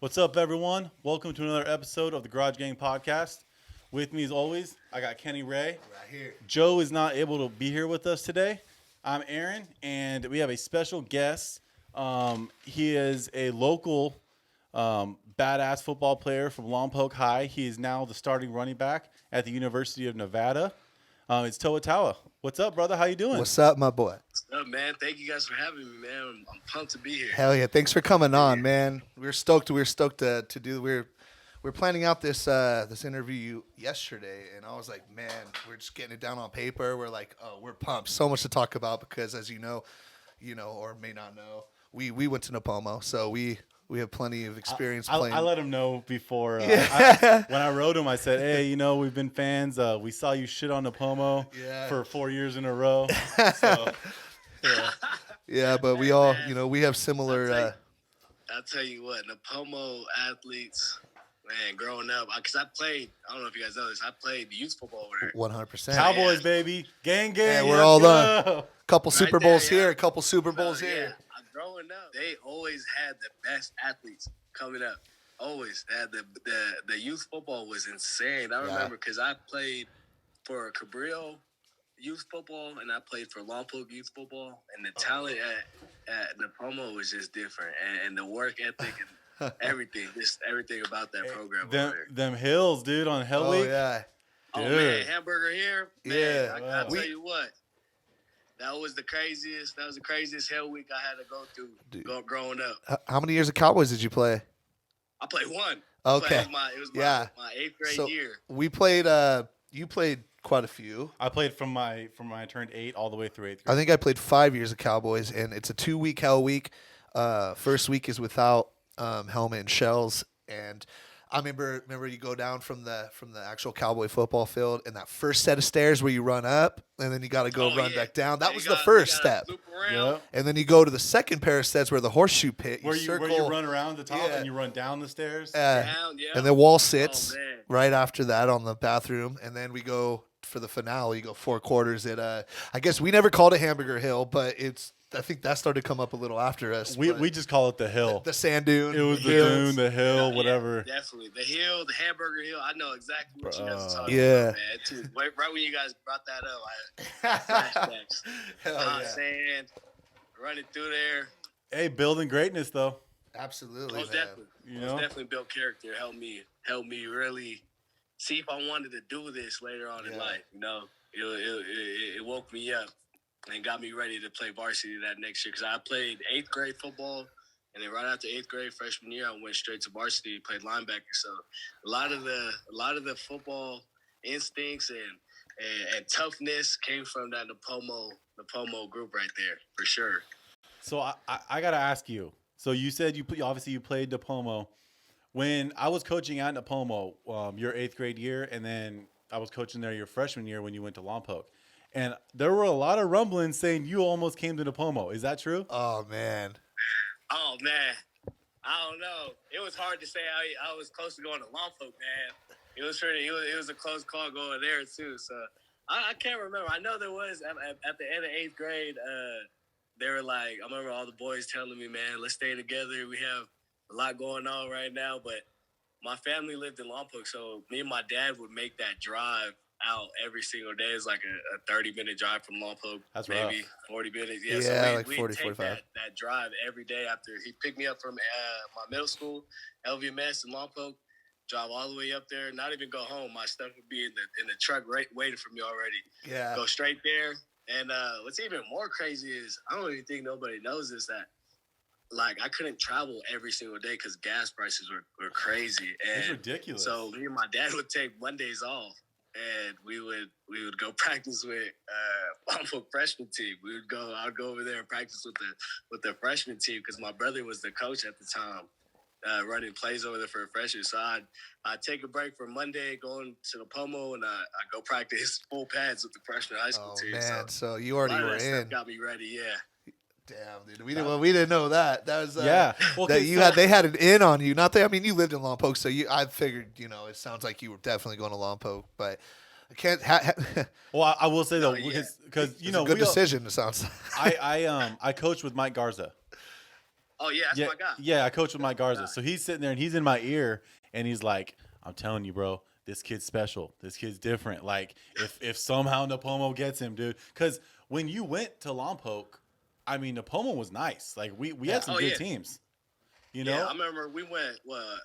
What's up, everyone? Welcome to another episode of the Garage Gang Podcast. With me, as always, I got Kenny Ray. Right here. Joe is not able to be here with us today. I'm Aaron, and we have a special guest. He is a local badass football player from Lompoc High. He is now the starting running back at the University of Nevada. It's Toa Taua. What's up, brother? How you doing? What's up, my boy? What's up, man? Thank you guys for having me, man. I'm pumped to be here. Hell yeah! Thanks for coming on, man. We're stoked. We're stoked to do. We're planning out this interview yesterday, and I was like, man, we're just getting it down on paper. We're like, oh, we're pumped. So much to talk about because, as you know, or may not know, we went to Napomo, so we have plenty of experience playing. I let him know before. When I wrote him, I said, hey, we've been fans. We saw you shit on Napomo for 4 years in a row. So, yeah, but we all, we have similar. I'll tell you what, Napomo athletes, man, growing up, because I played, I don't know if you guys know this, I played youth football over there. 100%. Cowboys, baby. Gang. Yeah, we're all done. Couple Super Bowls here, a couple Super Bowls here. Growing up, they always had the best athletes coming up. Always. They had the youth football was insane. I remember because I played for Cabrillo youth football and I played for Lompoc youth football, and the talent at Napomo was just different, and the work ethic and everything, just everything about that program. Them hills, dude, on Hell Week. Yeah. Oh man, hamburger here. Man, Yeah. I'll tell you what. That was the craziest. That was the craziest hell week I had to go through growing up. How many years of Cowboys did you play? I played one. Okay. It was my 8th grade year. We played. You played quite a few. I played from I turned 8 all the way through 8th grade. I think I played 5 years of Cowboys, and it's a 2-week hell week. First week is without helmet and shells, and I remember you go down from the actual Cowboy football field, and that first set of stairs where you run up, and then you got to go run back down. That was the first step. Yep. And then you go to the second pair of steps where the horseshoe pit. Where you run around the top and you run down the stairs. Down, and then wall sits right after that on the bathroom, and then we go for the finale. You go 4 quarters at I guess we never called it Hamburger Hill, but I think that started to come up a little after us. We just call it the hill. The sand dune. It was the dune, the hill, whatever. Yeah, definitely. The hill, the Hamburger Hill. I know exactly what you guys are talking about, man. Too. Right when you guys brought that up, I had flashbacks. Sand, running through there. Hey, building greatness, though. Absolutely, Most definitely. Most definitely built character. Helped me really see if I wanted to do this later on in life. It woke me up and got me ready to play varsity that next year, because I played 8th grade football, and then right after 8th grade freshman year, I went straight to varsity, played linebacker. So a lot of the football instincts and toughness came from that Napomo group right there, for sure. So I gotta ask you. So you said you played Napomo. When I was coaching at Napomo, your 8th grade year, and then I was coaching there your freshman year when you went to Lompoc. And there were a lot of rumblings saying you almost came to Napomo. Is that true? Oh, man. I don't know. It was hard to say. I was close to going to Lompoc, man. It was a close call going there, too. So I can't remember. I know there was, at the end of 8th grade, they were like, I remember all the boys telling me, man, let's stay together. We have a lot going on right now. But my family lived in Lompoc, so me and my dad would make that drive out every single day. It's like a 30-minute drive from Lompoc. That's maybe rough. 40 minutes. Yeah, so like 40, 45. That drive every day after he picked me up from my middle school, LVMS in Lompoc, drive all the way up there, not even go home. My stuff would be in the truck waiting for me already. Yeah. Go straight there. And what's even more crazy is, I don't even think nobody knows this, that like I couldn't travel every single day because gas prices were crazy. And it's ridiculous. So me and my dad would take Mondays off, and we would go practice with Lompoc freshman team. I'd go over there and practice with the freshman team because my brother was the coach at the time, running plays over there for a freshman. So I'd take a break from Monday, going to the Pomo, and I go practice full pads with the freshman high school team. Man, so you already were in. Got me ready, yeah. Damn, dude. We didn't know that. That was Well, that they had an in on you. Not that, I mean, you lived in Lompoc, so I figured, it sounds like you were definitely going to Lompoc, but I can't. Well, I will say though, because it's a good decision. It sounds. I coached with Mike Garza. Oh yeah, that's Yeah, my guy. yeah. I coach with Mike Garza, God. so he's sitting there and he's in my ear, and he's like, "I'm telling you, bro, this kid's special. This kid's different. Like, if somehow Napomo gets him, dude, because when you went to Lompoc, I mean, Napomo was nice. Like, we had some Oh good yeah. teams, you Yeah, know. I remember we went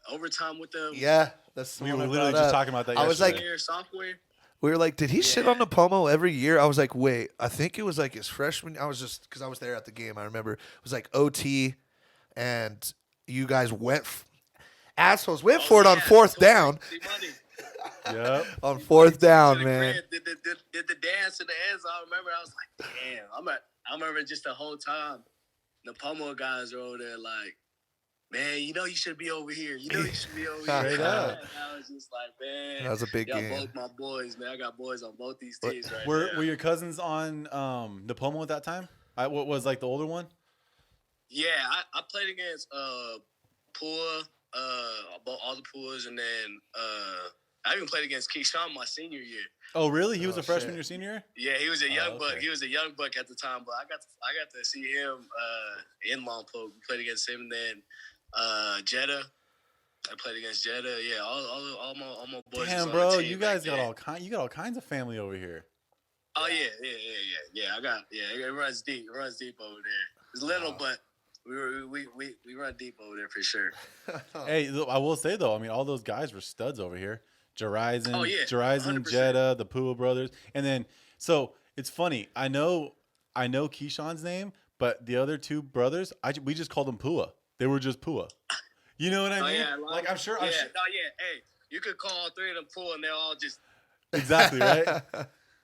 overtime with them. Yeah, that's the We one were I literally brought just up. talking about that I was yesterday. like, Senior, sophomore. we were like, did he shit Yeah. on Napomo every year? I was like, wait, I think it was like his freshman. I was just because I was there at the game. I remember it was like OT, and you guys assholes went for it on fourth down. See money. Yep. On fourth down, To the man. crib, did the dance in the end zone. I remember I was like, damn. I remember just the whole time. The Pomo guys are over there like, man, you know you should be over here. You know you should be over here. Straight up. And I was just like, man, That was a big y'all game. both my boys, man. I got boys on both these teams right Were now. were your cousins on Napomo at that time? What was like the older one? Yeah, I played against Pua, all the Puas, and then I even played against Keyshawn my senior year. Oh, really? He was Oh, a freshman shit. your senior year? Yeah, he was a young buck. okay. He was a young buck at the time, but I got to see him in Lompoc. We played against him, and then Jeddah. I played against Jeddah. Yeah, all my boys. Damn, was on bro, the team you guys back got then. you got all kinds of family over here. Oh yeah. I got It runs deep. It runs deep over there. It's little, but we run deep over there for sure. Hey, I will say though, I mean, all those guys were studs over here. Jerizon, Oh, yeah, Jerizon, 100%. Jeddah, the Pua brothers, and then so it's funny. I know Keyshawn's name, but the other two brothers, we just called them Pua. They were just Pua. You know what I Oh mean? yeah, Like I'm sure. Yeah, Hey, you could call all three of them Pool, and they'll all just Exactly right.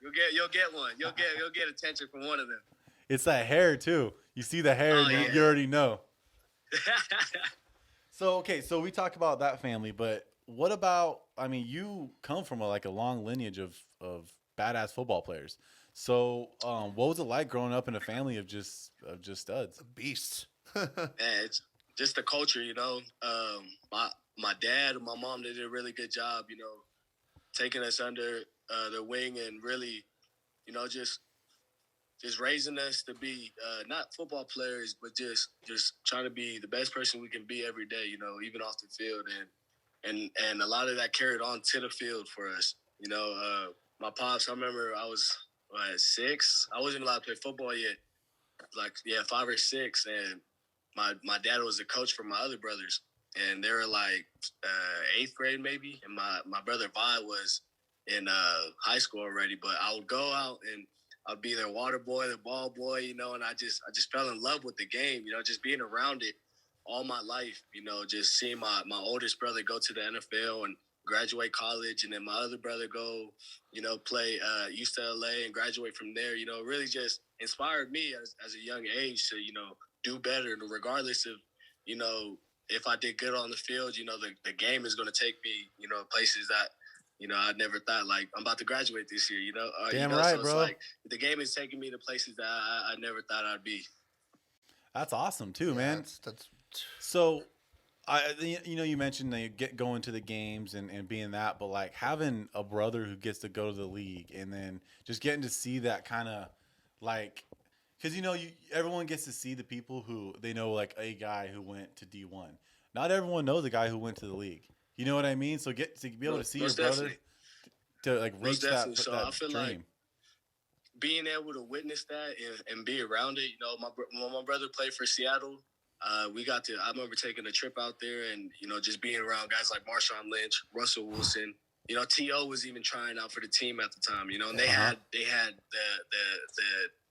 you'll get one. You'll get attention from one of them. It's that hair too. You see the hair, Oh, and yeah. you already know. So okay, so we talked about that family, but what about? I mean, you come from a long lineage of badass football players. So, what was it like growing up in a family of just studs? Beasts. Man, it's just the culture, you know. My dad and my mom, they did a really good job, you know, taking us under their wing and really, you know, just raising us to be not football players, but just trying to be the best person we can be every day, you know, even off the field, and a lot of that carried on to the field for us. You know, my pops, I remember I was 6. I wasn't allowed to play football yet, 5 or 6, and my dad was the coach for my other brothers, and they were like 8th grade maybe, and my brother Vi was in high school already. But I would go out and I'd be their water boy, their ball boy, you know, and I just fell in love with the game, you know, just being around it all my life, you know, just seeing my oldest brother go to the NFL and graduate college, and then my other brother go, you know, play UCLA and graduate from there, you know, really just inspired me as a young age to, you know, do better, regardless of, you know, if I did good on the field, you know, the game is going to take me, you know, places that, you know, I never thought, like, I'm about to graduate this year, you know. Damn you know, right, so it's bro. like the game is taking me to places that I never thought I'd be. That's awesome too, man. That's So, you mentioned that you going to the games and being that, but like having a brother who gets to go to the league and then just getting to see that kind of like, because everyone gets to see the people who they know, like a guy who went to D1. Not everyone knows a guy who went to the league. You know what I mean? So get to be able to see your Most brother definitely. to like reach that, So that I feel dream. like being able to witness that and be around it, you know, when my brother played for Seattle, I remember taking a trip out there and, you know, just being around guys like Marshawn Lynch, Russell Wilson. You know, T.O. was even trying out for the team at the time, you know, and they had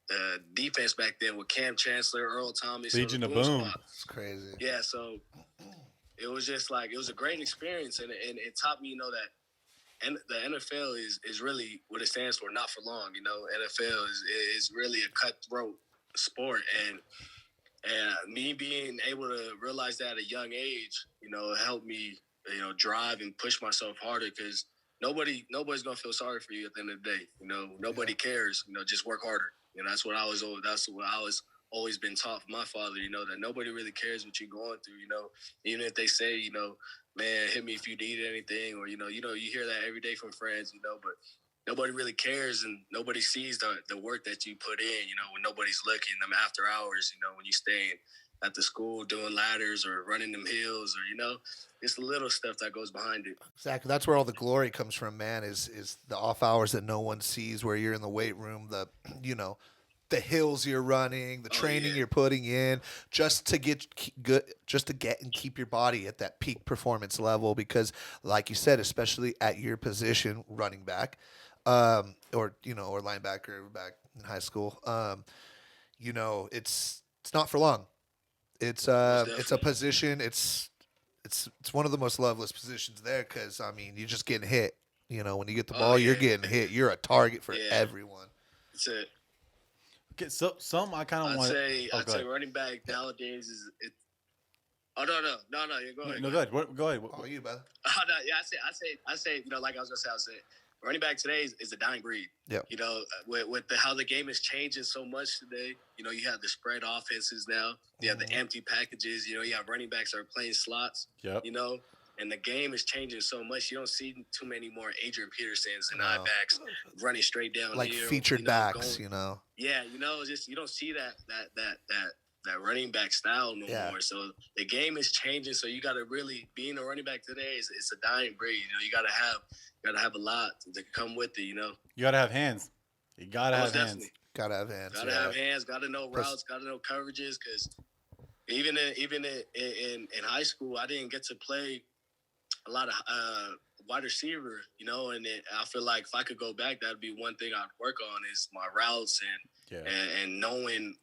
the defense back then with Cam Chancellor, Earl Thomas. Legion so of the Boom. squad. it's crazy. Yeah, so it was just like, it was a great experience, and it taught me, you know, that and the NFL is really what it stands for, not for long. You know, NFL is really a cutthroat sport, and me being able to realize that at a young age, you know, helped me, you know, drive and push myself harder, because nobody's gonna feel sorry for you at the end of the day. You know, nobody cares. You know, just work harder. You know, that's what I was always been taught from my father. You know, that nobody really cares what you're going through. You know, even if they say, you know, man, hit me if you need anything, or you hear that every day from friends. You know, but nobody really cares, and nobody sees the work that you put in. You know, when nobody's looking, them after hours. You know, when you stay at the school doing ladders or running them hills, or it's the little stuff that goes behind it. Exactly. That's where all the glory comes from, man, is the off hours that no one sees, where you're in the weight room, the hills you're running, the training you're putting in, just to get good, just to get and keep your body at that peak performance level. Because, like you said, especially at your position, running back, or linebacker back in high school, it's not for long. It's a position. It's one of the most loveless positions there, because I mean, you're just getting hit. When you get the ball, you're getting hit. You're a target for everyone. That's it. Okay, so some I kind of want. I'd say running back nowadays is it. Oh no, you go ahead. No, go ahead. Go ahead. Oh, you brother. Oh no, yeah, I say, like I was gonna say, running back today is a dying breed. Yeah. With how the game is changing so much today. You have the spread offenses now. You have the empty packages. You have running backs that are playing slots. Yep. And the game is changing so much. You don't see too many more Adrian Petersons and I backs running straight down like here, featured backs. Yeah, just you don't see that running back style no more. So the game is changing. So you got to really, being a running back today it's a dying breed. You got to have a lot to come with it. You got to have hands. You got to have hands. Got to have hands. Got to have hands. Got to know routes. Got to know coverages. Because even in high school, I didn't get to play a lot of wide receiver. And I feel like if I could go back, that'd be one thing I'd work on is my routes and knowing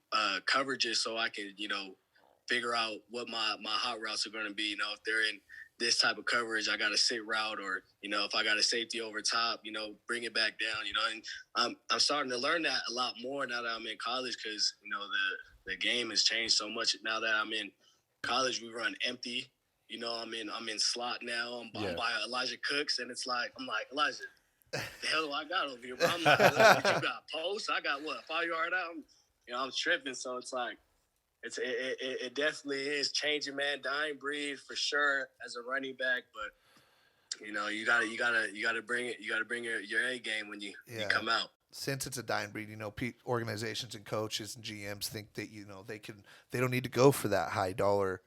coverages, so I can figure out what my hot routes are going to be. If they're in this type of coverage, I got a sit route, or if I got a safety over top, bring it back down. And I'm starting to learn that a lot more now that I'm in college, because the game has changed so much. Now that I'm in college, we run empty. I'm in slot now. I'm by Elijah Cooks, and I'm like, Elijah, the hell do I got over here? Bro? I'm like, you got posts? I got what, 5 yard out? I'm tripping. So it's like, it definitely is changing, man. Dying breed for sure as a running back, but you gotta bring it. You gotta bring your A game when you come out. Since it's a dying breed, organizations and coaches and GMs think that they don't need to go for that high dollar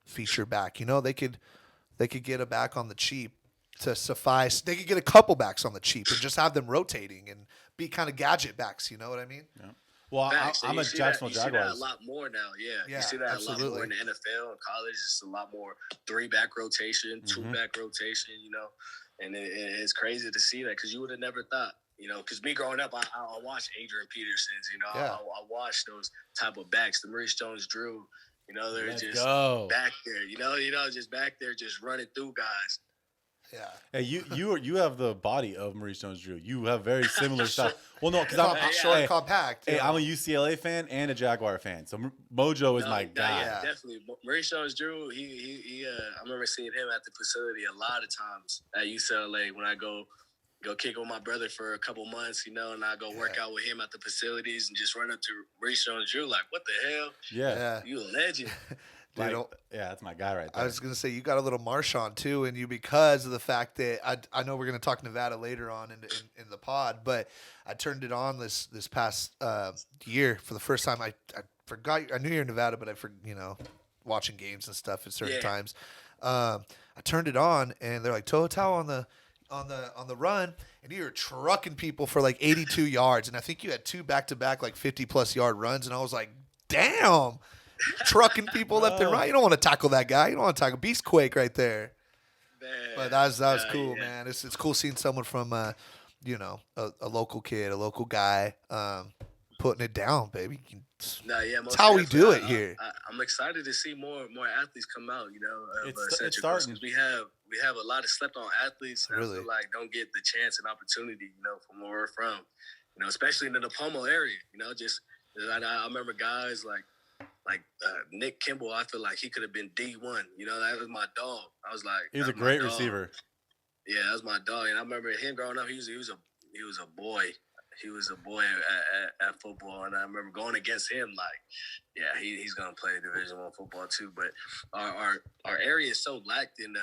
feature back. They could get a back on the cheap to suffice. They could get a couple backs on the cheap and just have them rotating and be kind of gadget backs. You know what I mean? Yeah. Well, I'm a Jacksonville Jaguars. You see that a lot more now. Yeah, you see that absolutely. A lot more in the NFL and college. It's a lot more 3-back rotation, 2-back rotation. And it's crazy to see that, because you would have never thought. Because me growing up, I watched Adrian Petersons. I watched those type of backs, the Maurice Jones-Drew. They're back there. Just back there, just running through guys. Yeah. Hey, you have the body of Maurice Jones-Drew. You have very similar style. Well, no, because I'm short, compact. Hey, I'm a UCLA fan and a Jaguar fan, so Mojo is my guy. Yeah, definitely. Maurice Jones-Drew. He I remember seeing him at the facility a lot of times at UCLA when I go kick with my brother for a couple months, and I go work out with him at the facilities and just run up to Maurice Jones-Drew like, what the hell? Yeah. You a legend. Dude, that's my guy right there. I was going to say, you got a little Marshawn too in you, because of the fact that I know we're going to talk Nevada later on in the pod, but I turned it on this past year for the first time. I forgot, I knew you're in Nevada, but watching games and stuff at certain times. I turned it on, and they're like, Toa Taua on the run, and you were trucking people for like 82 yards, and I think you had 2 back-to-back like 50-plus yard runs, and I was like, damn. Trucking people left and right. You don't want to tackle that guy. You don't want to tackle Beastquake right there. Man. But that was cool, man. It's cool seeing someone from a local kid, a local guy, putting it down, baby. That's how we do it here. I'm excited to see more athletes come out. It's starting. We have a lot of slept on athletes. That really, I feel like don't get the chance and opportunity. From where we're from. Especially in the Pomo area. I remember guys like Nick Kimball. I feel like he could have been D1. That was my dog. I was like, he was a great receiver. Yeah, that was my dog. And I remember him growing up. He was a boy. He was a boy at football, and I remember going against him. Like, he's gonna play Division I football too. But our area is so lacked in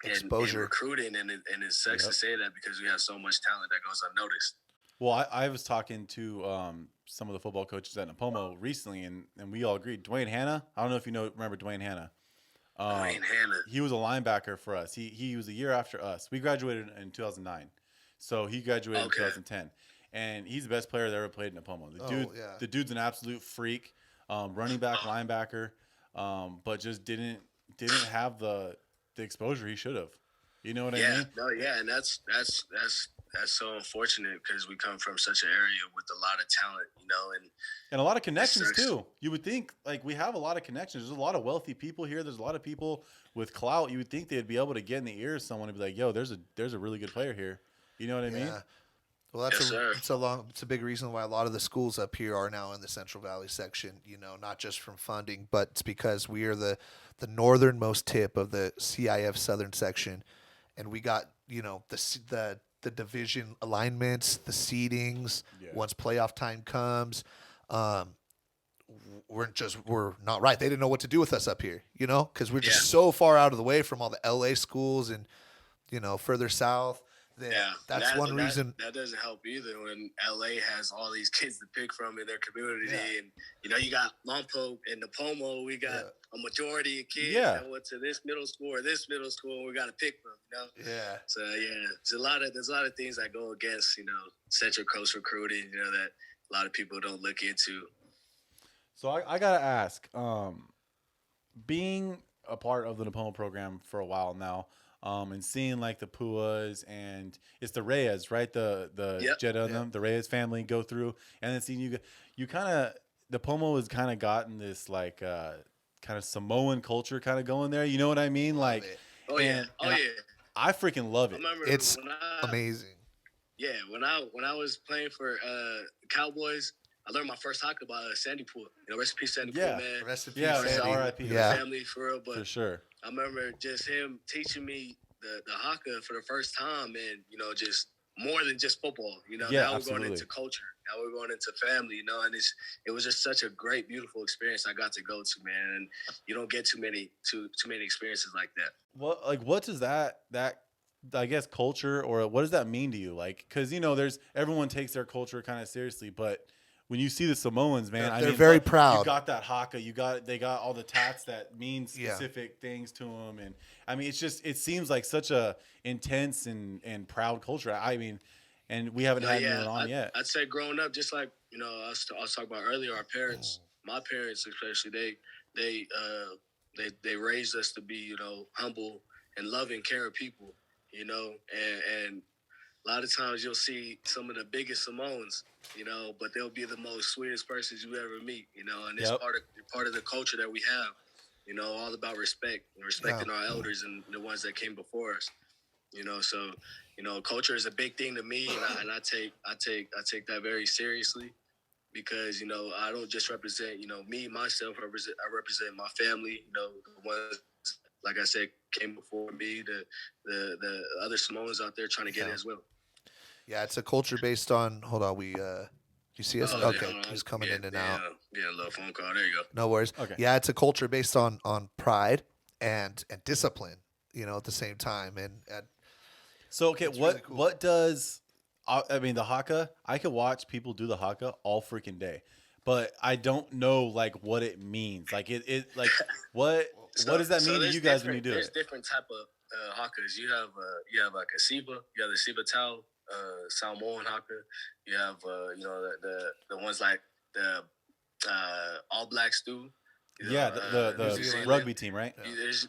exposure, in recruiting, and it sucks to say that, because we have so much talent that goes unnoticed. Well, I was talking to some of the football coaches at Napomo recently, and we all agreed. Dwayne Hanna, I don't know if you remember Dwayne Hanna. Dwayne Hanna. He was a linebacker for us. He was a year after us. We graduated in 2009, so he graduated in 2010, and he's the best player that ever played in Napomo. The dude's an absolute freak, running back, linebacker, but just didn't have the exposure he should have. You know what I mean? No, yeah, and that's so unfortunate because we come from such an area with a lot of talent, and a lot of connections too. You would think like we have a lot of connections. There's a lot of wealthy people here. There's a lot of people with clout. You would think they'd be able to get in the ear of someone and be like, "Yo, there's a really good player here." You know what I mean? Well, it's a big reason why a lot of the schools up here are now in the Central Valley section. Not just from funding, but it's because we are the northernmost tip of the CIF Southern section, and we got the division alignments, the seedings. Yeah. Once playoff time comes, we're not right. They didn't know what to do with us up here, because we're just so far out of the way from all the LA schools and further south. That's one reason. That doesn't help either when LA has all these kids to pick from in their community. And, you got Lompoc and Napomo. We got a majority of kids that went to this middle school or this middle school, and we got to pick from, Yeah. So, there's a lot of things that go against, Central Coast recruiting, that a lot of people don't look into. So I got to ask, being a part of the Napomo program for a while now, and seeing like the Puas and it's the Reyes, right? The Jetta and them, the Reyes family go through, and then seeing you kind of the Pomo has kind of gotten this like kind of Samoan culture kind of going there. You know what I mean? Like, I freaking love it. It's amazing. Yeah, when I was playing for Cowboys, I learned my first hockey by Sandy Pool. Rest in peace, Sandy Pool, man. Rest in peace, Sandy. R.I.P. Family for real, but for sure. I remember just him teaching me the haka for the first time, and just more than just football. Now we're going into culture. Now we're going into family. And it was just such a great, beautiful experience I got to go to, man. And you don't get too many experiences like that. What does that I guess culture, or what does that mean to you? Like, because there's everyone takes their culture kind of seriously, but when you see the Samoans, man, they're very proud. You got that haka. They got all the tats that mean specific things to them, and I mean, it seems like such a intense and proud culture. I mean, and we haven't had anyone on yet. I'd say growing up, just like I was talking about earlier, our parents, my parents especially, they raised us to be humble and loving, caring people, and a lot of times you'll see some of the biggest Samoans, but they'll be the most sweetest persons you ever meet, and it's part of the culture that we have, all about respect and respecting our elders and the ones that came before us, so, culture is a big thing to me, and I take that very seriously because, I don't just represent, me, myself, I represent my family, the ones, like I said, came before me, the other Samoans out there trying to get it as well. Yeah, it's a culture based on. Hold on, you see us? Okay, he's coming in and out. Yeah, a little phone call. There you go. No worries. Okay. Yeah, it's a culture based on pride and discipline. At the same time, and so okay, what does the haka? I could watch people do the haka all freaking day, but I don't know like what it means. Like it like what does that mean to you guys when you do it? There's different type of hakas. You have like a Siba, you have the Siba Tau. Samoan haka, you have the ones like the All Blacks do. The rugby team, right?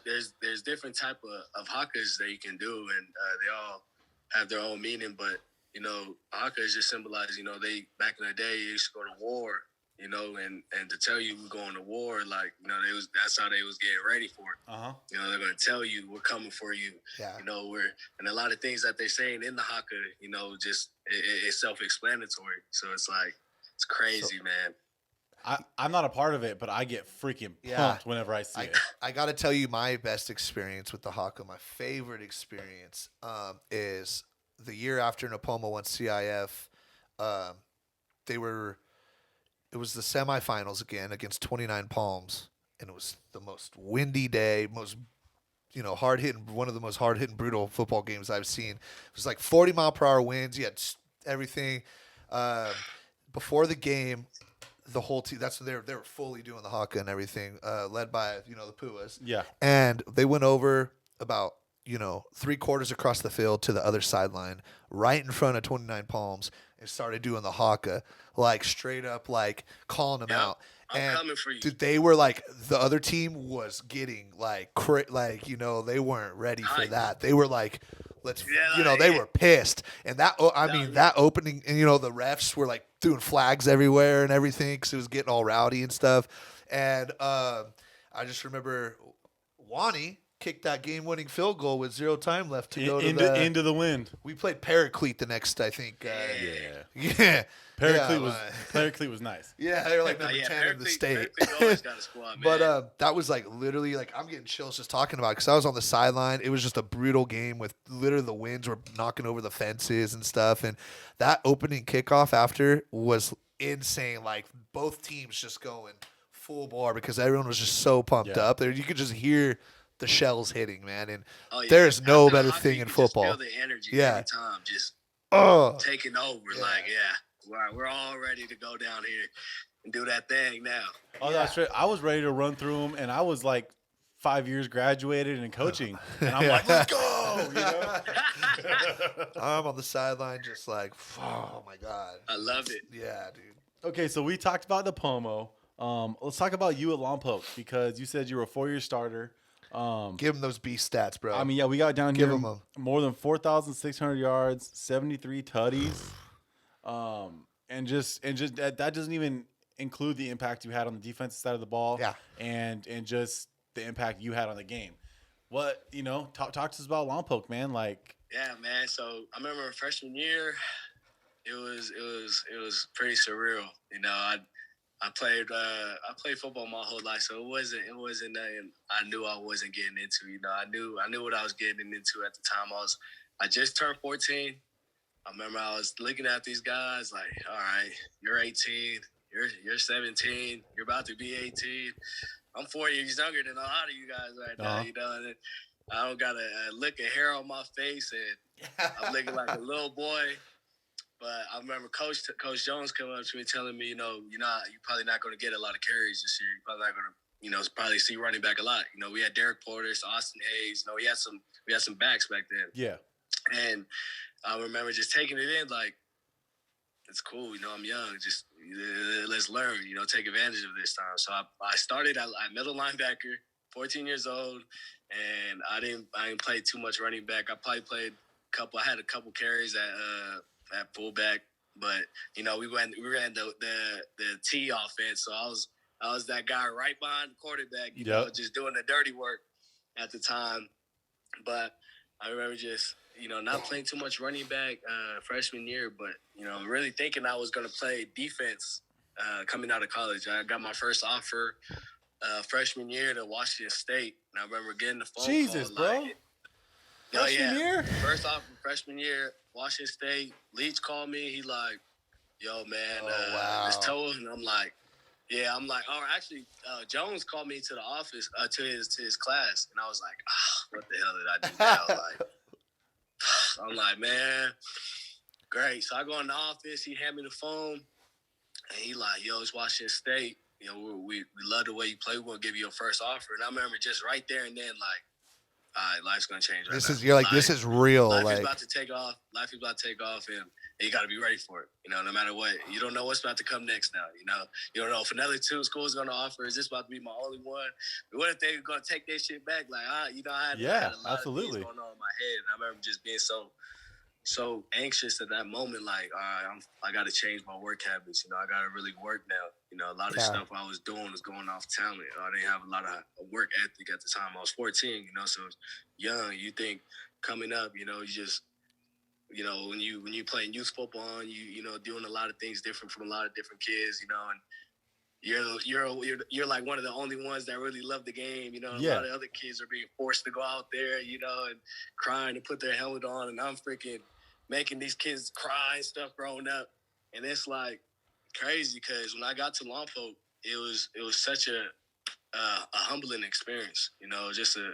There's different type of hakas that you can do, and they all have their own meaning. But haka is just symbolized. They back in the day they used to go to war. And to tell you we're going to war, like, that's how they was getting ready for it. Uh-huh. They're going to tell you we're coming for you. Yeah. And a lot of things that they're saying in the haka, just it's self-explanatory. So it's like, it's crazy, man. I'm not a part of it, but I get freaking pumped whenever I see it. I got to tell you my best experience with the haka. My favorite experience is the year after Napomo won CIF. It was the semifinals again against 29 Palms, and it was the most windy day, most hard-hitting, one of the most hard-hitting, brutal football games I've seen. It was like 40-mile-per-hour winds. You had everything. Before the game, the whole team. That's what they were fully doing the haka and everything, led by the Puas. Yeah. And they went over about 3/4 across the field to the other sideline, right in front of 29 Palms, and started doing the haka, like straight up, like calling them Yep. out. I'm coming for you. Dude, they were like the other team was getting like they weren't ready for Hype. that. They were like, let's Yeah, they were pissed. And that that opening, and the refs were like doing flags everywhere and everything because it was getting all rowdy and stuff. And I just remember Wani kicked that game-winning field goal with 0 time left to go into the wind. We played Paraclete the next, I think. Yeah. Yeah. Paraclete was nice. Yeah, they were like number 10 in the state. Always got a squad, man. But that was like literally like I'm getting chills just talking about it because I was on the sideline. It was just a brutal game with literally the winds were knocking over the fences and stuff. And that opening kickoff after was insane. Like both teams just going full bore because everyone was just so pumped up. There, you could just hear the shells hitting, man. And there's no After better hockey, thing you in can football. Just feel the energy every time, just taking over. Like, we're all ready to go down here and do that thing now. Oh, that's right. I was ready to run through them, and I was like 5 years graduated and coaching, and I'm like, let's go. I'm on the sideline, just like, oh my god, I love it. Yeah, dude. Okay, so we talked about the Pomo. Let's talk about you at Lompoc because you said you were a 4-year starter. Give him those beast stats, bro. I mean, we got down here him a... more than 4,600 yards, 73 tutties, and just that doesn't even include the impact you had on the defensive side of the ball, and just the impact you had on the game. What talk to us about Lompoc, man. Like, yeah, man. So I remember freshman year, it was pretty surreal. I played football my whole life, so it wasn't nothing I knew I wasn't getting into. I knew what I was getting into at the time. I just turned 14. I remember I was looking at these guys like, all right, you're 18, you're 17, you're about to be 18. I'm 4 years younger than a lot of you guys right now, and I don't got a lick of hair on my face, and I'm looking like a little boy. But I remember Coach Jones coming up to me telling me, you're probably not going to get a lot of carries this year. You're probably not going to, probably see running back a lot. We had Derek Porter, Austin Hayes. We had some backs back then. Yeah. And I remember just taking it in like, it's cool. I'm young. Just let's learn. Take advantage of this time. So I started at middle linebacker, 14 years old, and I didn't play too much running back. I probably played I had a couple carries at fullback, but we ran the T offense, so I was that guy right behind the quarterback, just doing the dirty work at the time. But I remember just not playing too much running back freshman year, but really thinking I was going to play defense coming out of college. I got my first offer freshman year to Washington State, and I remember getting the phone call. Bro. Freshman year? First off, freshman year, Washington State. Leach called me. He like, yo, man, it's Toa. And I'm like, actually, Jones called me to the office, to his class. And I was like, what the hell did I do now? I'm like, man, great. So I go in the office. He hand me the phone. And he like, yo, it's Washington State. We love the way you play. We're going to give you your first offer. And I remember just right there and then, like, all right, life's gonna change right now. You're like, this is real. Life is about to take off. And you got to be ready for it. No matter what. You don't know what's about to come next now. You don't know if another 2 schools going to offer. Is this about to be my only one? What if they're going to take their shit back? Like, I had a lot absolutely. of things going on in my head. And I remember just being so anxious at that moment. Like, all right, I got to change my work habits. I got to really work now. A lot of stuff I was doing was going off talent. I didn't have a lot of work ethic at the time. I was 14, so young. You think coming up, you just, when you playing youth football, and you doing a lot of things different from a lot of different kids, and you're like one of the only ones that really love the game. A lot of other kids are being forced to go out there, and crying to put their helmet on, and I'm freaking making these kids cry and stuff growing up, and it's like crazy because when I got to Lompoc, it was such a humbling experience, just to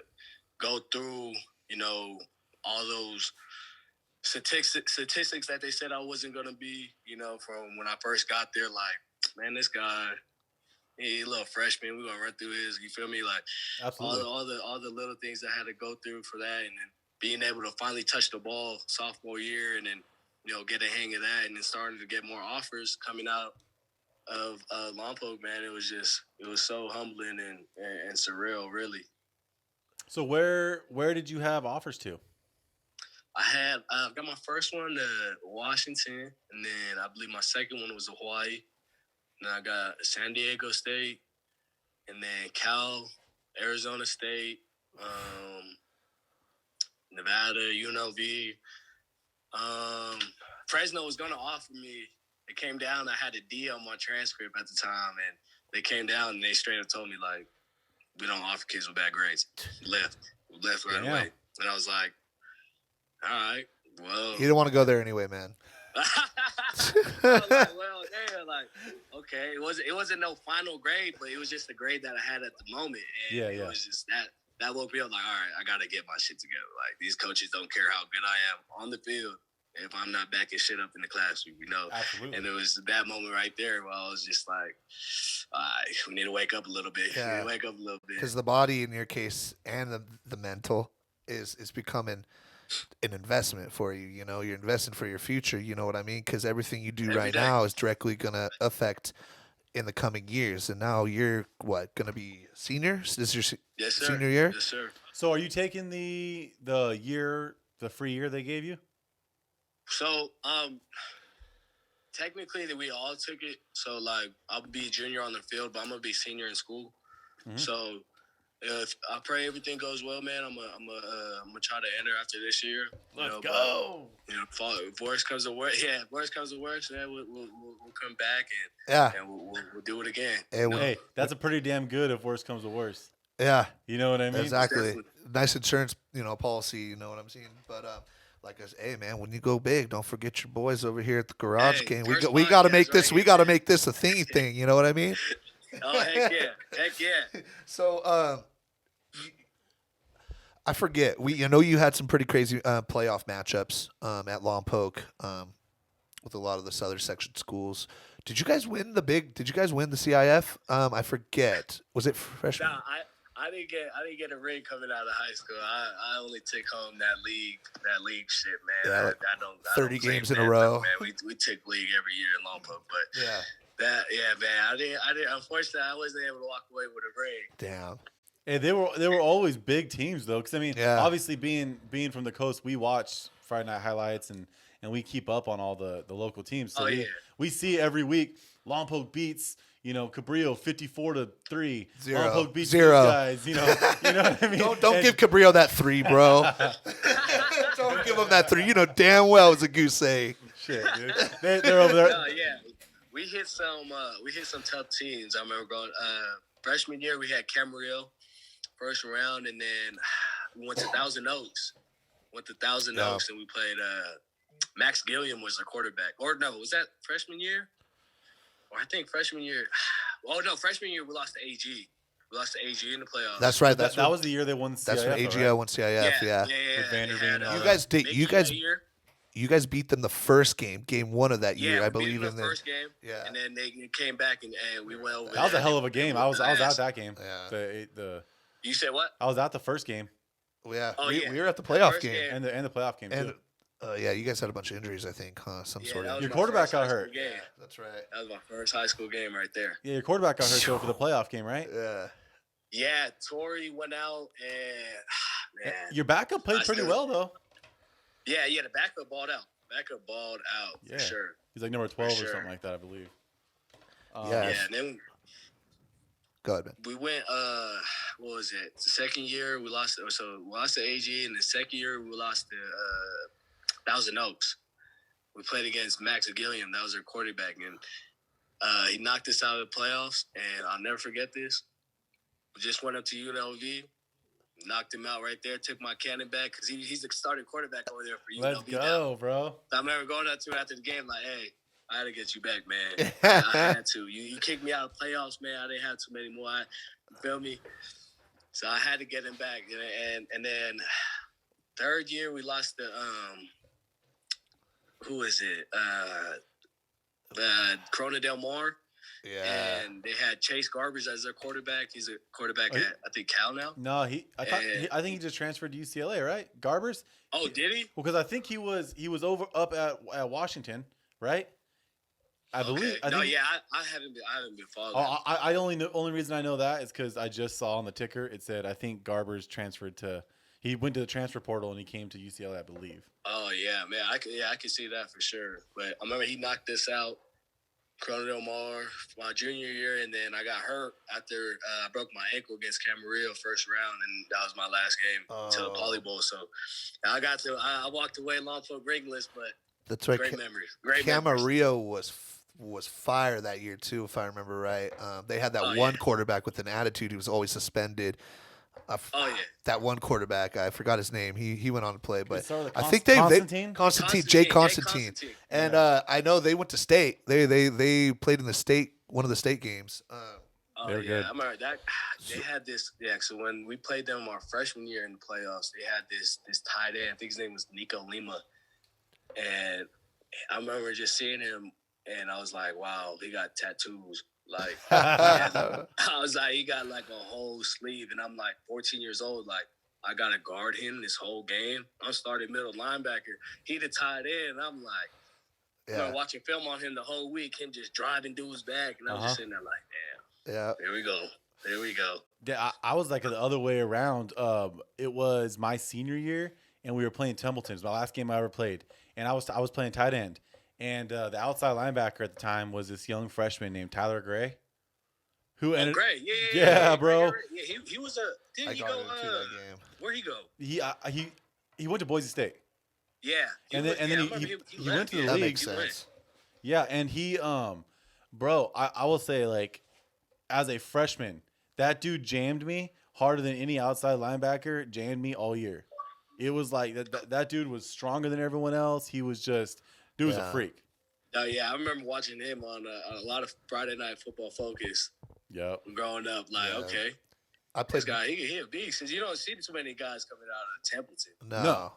go through, all those statistics that they said I wasn't gonna be. You know, from when I first got there, like, man, this guy, he a little freshman. We're gonna run through his. You feel me? Like Absolutely. all the little things I had to go through for that, and then being able to finally touch the ball sophomore year, and then get a hang of that, and then starting to get more offers coming out of Lompoc, man. It was so humbling and surreal, really. So where did you have offers to? I got my first one to Washington, and then I believe my second one was to Hawaii. And then I got San Diego State, and then Cal, Arizona State, Nevada, UNLV. Fresno was going to offer me. It came down. I had a D on my transcript at the time, and they came down and they straight up told me, like, we don't offer kids with bad grades. Left right away. And I was like, all right, well. You didn't want to go there anyway, man. Okay. It wasn't no final grade, but it was just the grade that I had at the moment. And it was just that woke me up like, all right, I got to get my shit together. Like, these coaches don't care how good I am on the field if I'm not backing shit up in the classroom, Absolutely. And it was that moment right there where I was just like, all right, we need to wake up a little bit. Yeah. We need to wake up a little bit. Because the body, in your case, and the mental is becoming an investment for you. You're investing for your future. You know what I mean? Because everything you do right now is directly going to affect in the coming years. And now you're, going to be senior? This is your senior year? Yes, sir. So are you taking the free year they gave you? So, technically we all took it. So, like, I'll be junior on the field, but I'm going to be senior in school. Mm-hmm. So, if I pray everything goes well, man, I'm gonna try to enter after this year. Let's go. But, if worst comes to worst, man, we'll come back and we'll do it again. Hey, that's a pretty damn good if worst comes to worst. Yeah. You know what I mean? Exactly. Nice insurance, policy, you know what I'm saying? But like I said, hey man, when you go big, don't forget your boys over here at the garage game. We got to make this. We got to make this a thingy thing. You know what I mean? Oh heck yeah! So I forget. You had some pretty crazy playoff matchups at Lompoc with a lot of the southern section schools. Did you guys win the CIF? I forget. Was it freshman? Nah, I didn't get a ring coming out of high school. I only took home that league shit, man. Yeah, like I don't 30 games in a row. Man, we took league every year in Lompoc, but yeah. Man. I didn't. Unfortunately, I wasn't able to walk away with a ring. Damn. Hey, they were always big teams though, because I mean, obviously being from the coast, we watch Friday night highlights and we keep up on all the local teams. So we see every week Lompoc beats Cabrillo 54-3. Lompoc beats 0 these guys. You know what I mean. Don't give Cabrillo that 3, bro. Don't give him that 3. You know damn well it's a goose egg. Shit, dude. They're over there. We hit some tough teams. I remember going freshman year we had Camarillo first round, and then we went to Thousand Oaks. And we played Max Gilliam was the quarterback. Or no, was that freshman year? Or I think freshman year. Oh no, freshman year we lost to AG. We lost to AG in the playoffs. That's right. That was the year they won the CIF. That's when AG won CIF. Yeah. With Vanderveen. You guys beat them the first game 1 of that year, I believe. In the first game. Yeah. And then they came back and we went over. That was a hell of a game. I was at that game. Yeah. You said what? I was at the first game. Yeah. We were at the playoff game. And the playoff game too. You guys had a bunch of injuries, I think, huh? Your quarterback got hurt. Yeah, that's right. That was my first high school game right there. Yeah, your quarterback got hurt too for the playoff game, right? Yeah. Yeah, Torrey went out, and man, your backup played pretty well though. Yeah, the backup balled out. For sure. He's like number 12 or something like that, I believe. And then go ahead, man. We went. What was it? The second year we lost. So we lost to AG, and the second year we lost to Thousand Oaks. We played against Max Gilliam. That was our quarterback, and he knocked us out of the playoffs. And I'll never forget this. We just went up to UNLV, knocked him out right there. Took my cannon back because he's the starting quarterback over there for UNLV. Let's go, bro. I remember going up to him after the game like, "Hey, I had to get you back, man. I had to. You kicked me out of playoffs, man. I didn't have too many more. You feel me? So I had to get him back. And then third year we lost to who is it? Corona Del Mar. Yeah. And they had Chase Garbers as their quarterback. He's a quarterback Oh, at, I think, Cal now. No, I think he just transferred to UCLA, right? Garbers. Oh, did he? Well, because I think he was up at Washington, right? I believe. Okay. I No, think. yeah, I haven't been following. Oh, I only reason I know that is because I just saw on the ticker it said I think Garbers transferred to. He went to the transfer portal and he came to UCLA, I believe. Oh yeah, man, I could see that for sure. But I remember he knocked this out, Corona Del Mar, my junior year, and then I got hurt after I broke my ankle against Camarillo first round, and that was my last game to the Poly Bowl. So I walked away Lompoc ringless, but That's right. great memories. Great Camarillo was fire that year too, if I remember right. They had that one quarterback with an attitude. He was always suspended. That one quarterback, I forgot his name. He went on to play, but I think Jake Constantine. And I know they went to state. They played in one of the state games. They were good. I remember that. They had this. Yeah, so when we played them our freshman year in the playoffs, they had this tight end. I think his name was Nico Lima, and I remember just seeing him, and I was like, "Wow, he got tattoos." Like, I was like, he got like a whole sleeve, and I'm like 14 years old. Like, I gotta guard him this whole game. I'm starting middle linebacker. He the tight end, and I'm like, I'm watching film on him the whole week, him just driving dudes back, and I'm just sitting there like, damn. Yeah. Here we go. Yeah, I was like the other way around. It was my senior year, and we were playing Templeton. It was my last game I ever played, and I was playing tight end. And the outside linebacker at the time was this young freshman named Tyler Gray, who ended. Gray, yeah, bro. Yeah, he was a. Didn't he go? Where'd he go? He went to Boise State. Yeah, and then he went to the league. That makes sense. Yeah, and he bro, I will say like, as a freshman, that dude jammed me harder than any outside linebacker jammed me all year. It was like that dude was stronger than everyone else. He was just. Dude was a freak. Yeah, I remember watching him on a lot of Friday Night Football Focus. Yep. Growing up, like, okay. I played. This guy, he a beast. Because you don't see too many guys coming out of Templeton. No.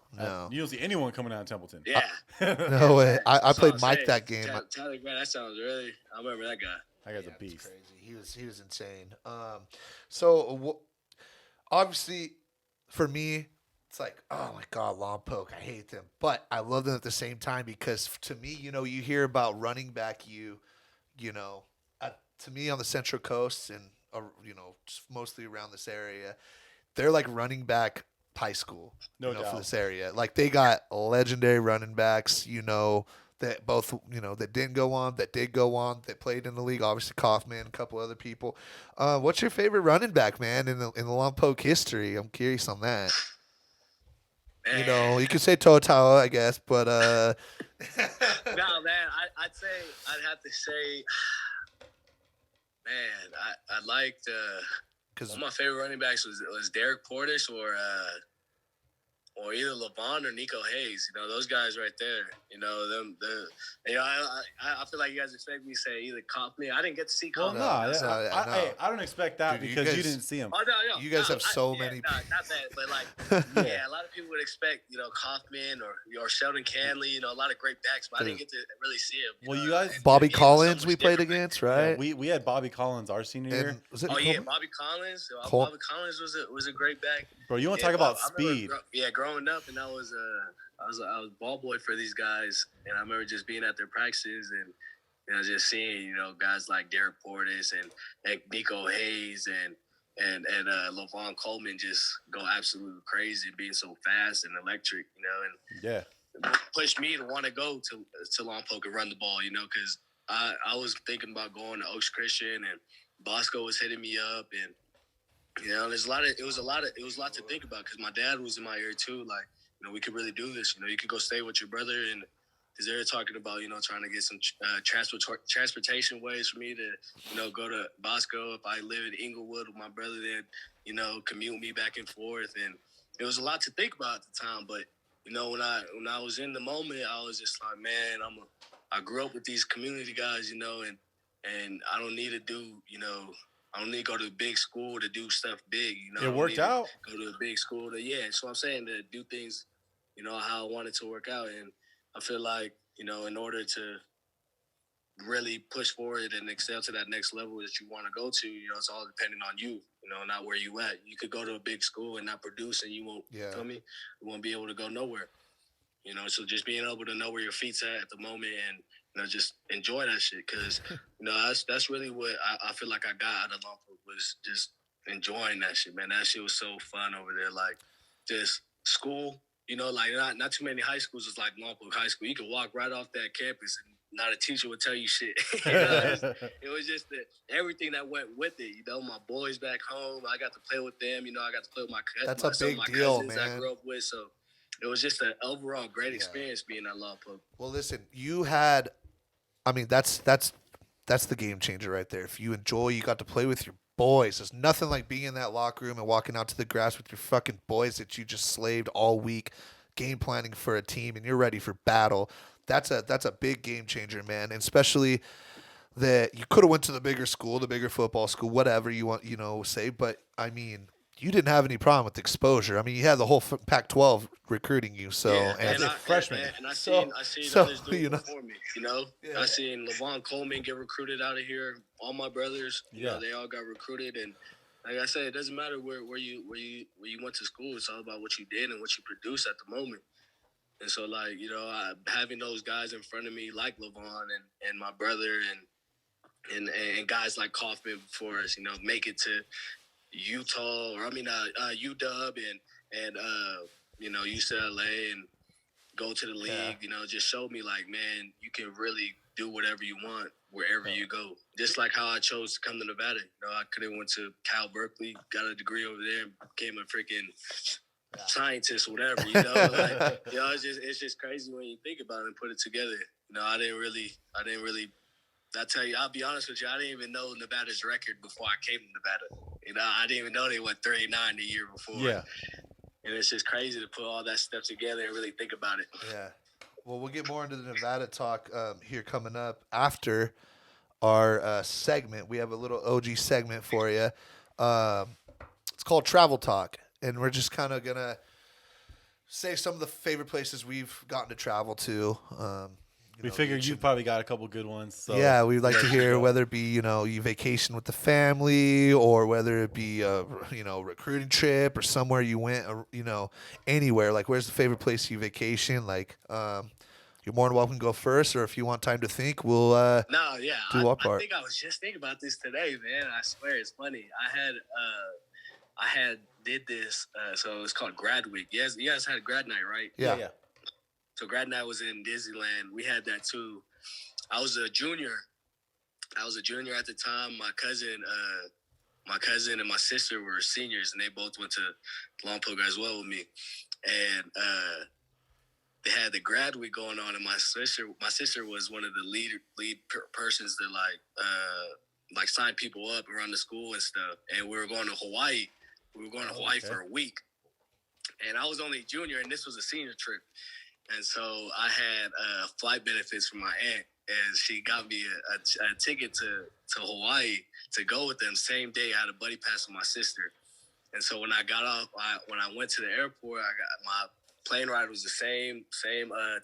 You don't see anyone coming out of Templeton. Yeah. No way. I played Mike that game. Tyler Grant, that sounds really. I remember that guy. That guy's a beast. Crazy. He was insane. So obviously, for me. It's like, oh my God, Lompoc, I hate them. But I love them at the same time because to me, you hear about running back to me on the Central Coast and, just mostly around this area, they're like running back high school, no doubt. For this area. Like they got legendary running backs, that both, that didn't go on, that did go on, that played in the league, obviously Kaufman, a couple other people. What's your favorite running back, man, in the Lompoc history? I'm curious on that. You could say Toa Taua, I guess, but no, man, I'd have to say, man, I liked one of my favorite running backs was Derek Portis or either LeVon or Nico Hayes. Those guys right there. I feel like you guys expect me to say either Kaufman. I didn't get to see Kaufman. Well, no, I don't expect that because you didn't see him. Oh no, you guys have so many. Not that, but like, a lot of people would expect Kaufman or Sheldon Canley. A lot of great backs, but I didn't get to really see him. Well, you guys, Bobby Collins, we played against, right? Yeah, we had Bobby Collins our senior year. Was it Bobby Collins. Bobby Collins was a great back. Bro, you want to talk about speed? Growing up, and I was ball boy for these guys, and I remember just being at their practices and just seeing guys like Derek Portis and Nico Hayes and LaVon Coleman just go absolutely crazy, being so fast and electric, and pushed me to want to go to Lompoc and run the ball, because I was thinking about going to Oaks Christian, and Bosco was hitting me up, and there's it was a lot to think about because my dad was in my ear too. Like, we could really do this. You could go stay with your brother, and because they're talking about, trying to get some transportation ways for me to, go to Bosco. If I live in Inglewood with my brother, then, commute me back and forth. And it was a lot to think about at the time. But, when I was in the moment, I was just like, man, I grew up with these community guys, and I don't need to do, I don't need to go to a big school to do stuff big. It worked out. Go to a big school so I'm saying to do things, how I wanted to work out. And I feel like, in order to really push forward and excel to that next level that you want to go to, it's all depending on you, not where you at. You could go to a big school and not produce and you won't, feel me? You won't be able to go nowhere. So just being able to know where your feet's at the moment and, just enjoy that shit. Cause, that's really what I feel like I got out of Lompoc was just enjoying that shit, man. That shit was so fun over there. Like just school, like not too many high schools is like Lompoc High School. You could walk right off that campus and not a teacher would tell you shit. It was just everything that went with it. My boys back home, I got to play with them. I got to play with my cousins. That's a big deal, cousins man. I grew up with, so it was just an overall great experience being at Lompoc. Well, listen, you had, that's the game changer right there. If you got to play with your boys. There's nothing like being in that locker room and walking out to the grass with your fucking boys that you just slaved all week, game planning for a team, and you're ready for battle. That's a big game changer, man. And especially that you could have went to the bigger school, the bigger football school, whatever you want, say. But you didn't have any problem with exposure. You had the whole Pac-12 recruiting you. So and a freshman. I seen others do it before me. Yeah. I seen Levon Coleman get recruited out of here. All my brothers, they all got recruited. And like I said, it doesn't matter where you went to school. It's all about what you did and what you produced at the moment. And so, having those guys in front of me, like Levon and my brother and guys like Kaufman before us, make it to Utah or UW and UCLA and go to the league. Just showed me like, man, you can really do whatever you want wherever you go. Just like how I chose to come to Nevada. I could have went to Cal Berkeley, got a degree over there, and became a freaking scientist or whatever. It's just crazy when you think about it and put it together. I didn't really. I tell you, I'll be honest with you. I didn't even know Nevada's record before I came to Nevada. I didn't even know they went 39 the year before. Yeah. And it's just crazy to put all that stuff together and really think about it. Yeah. Well, we'll get more into the Nevada talk here coming up after our segment. We have a little OG segment for you. It's called Travel Talk, and we're just kind of gonna say some of the favorite places we've gotten to travel to. We figured you probably got a couple good ones. So. Yeah, we'd like to hear whether it be, you vacation with the family or whether it be a, recruiting trip or somewhere you went, or, anywhere. Like, where's the favorite place you vacation? Like, you're more than welcome to go first, or if you want time to think, we'll do our part. I think I was just thinking about this today, man. I swear it's funny. I did this, so it's called Grad Week. You guys had Grad Night, right? Yeah. So Grad Night was in Disneyland. We had that too. I was a junior at the time. My cousin and my sister were seniors, and they both went to Lompoc as well with me. And they had the Grad Week going on, and my sister was one of the lead persons that like sign people up around the school and stuff. And we were going to Hawaii. For a week. And I was only a junior, and this was a senior trip. And so I had flight benefits from my aunt, and she got me a ticket to Hawaii to go with them same day. I had a buddy pass with my sister. And so when I got off, when I went to the airport, I got my plane ride was the same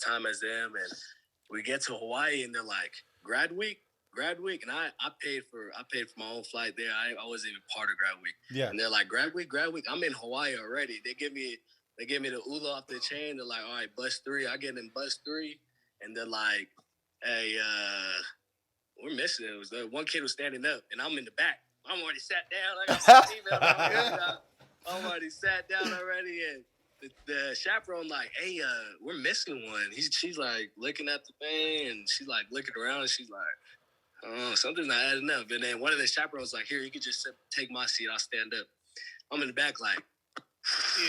time as them. And we get to Hawaii, and they're like, Grad Week. And I paid for my own flight there. I wasn't even part of Grad Week. Yeah. And they're like, Grad Week. I'm in Hawaii already. They give me the ULA off the chain. They're like, all right, bus 3. I get in bus 3, and they're like, hey, we're missing it. It was one kid was standing up, and I'm in the back. I'm already sat down. I got some email. I'm already sat down already, and the chaperone like, hey, we're missing one. She's like looking at the thing, and she's like looking around, and she's like, oh, something's not adding up. And then one of the chaperones like, here, you can just take my seat. I'll stand up. I'm in the back like,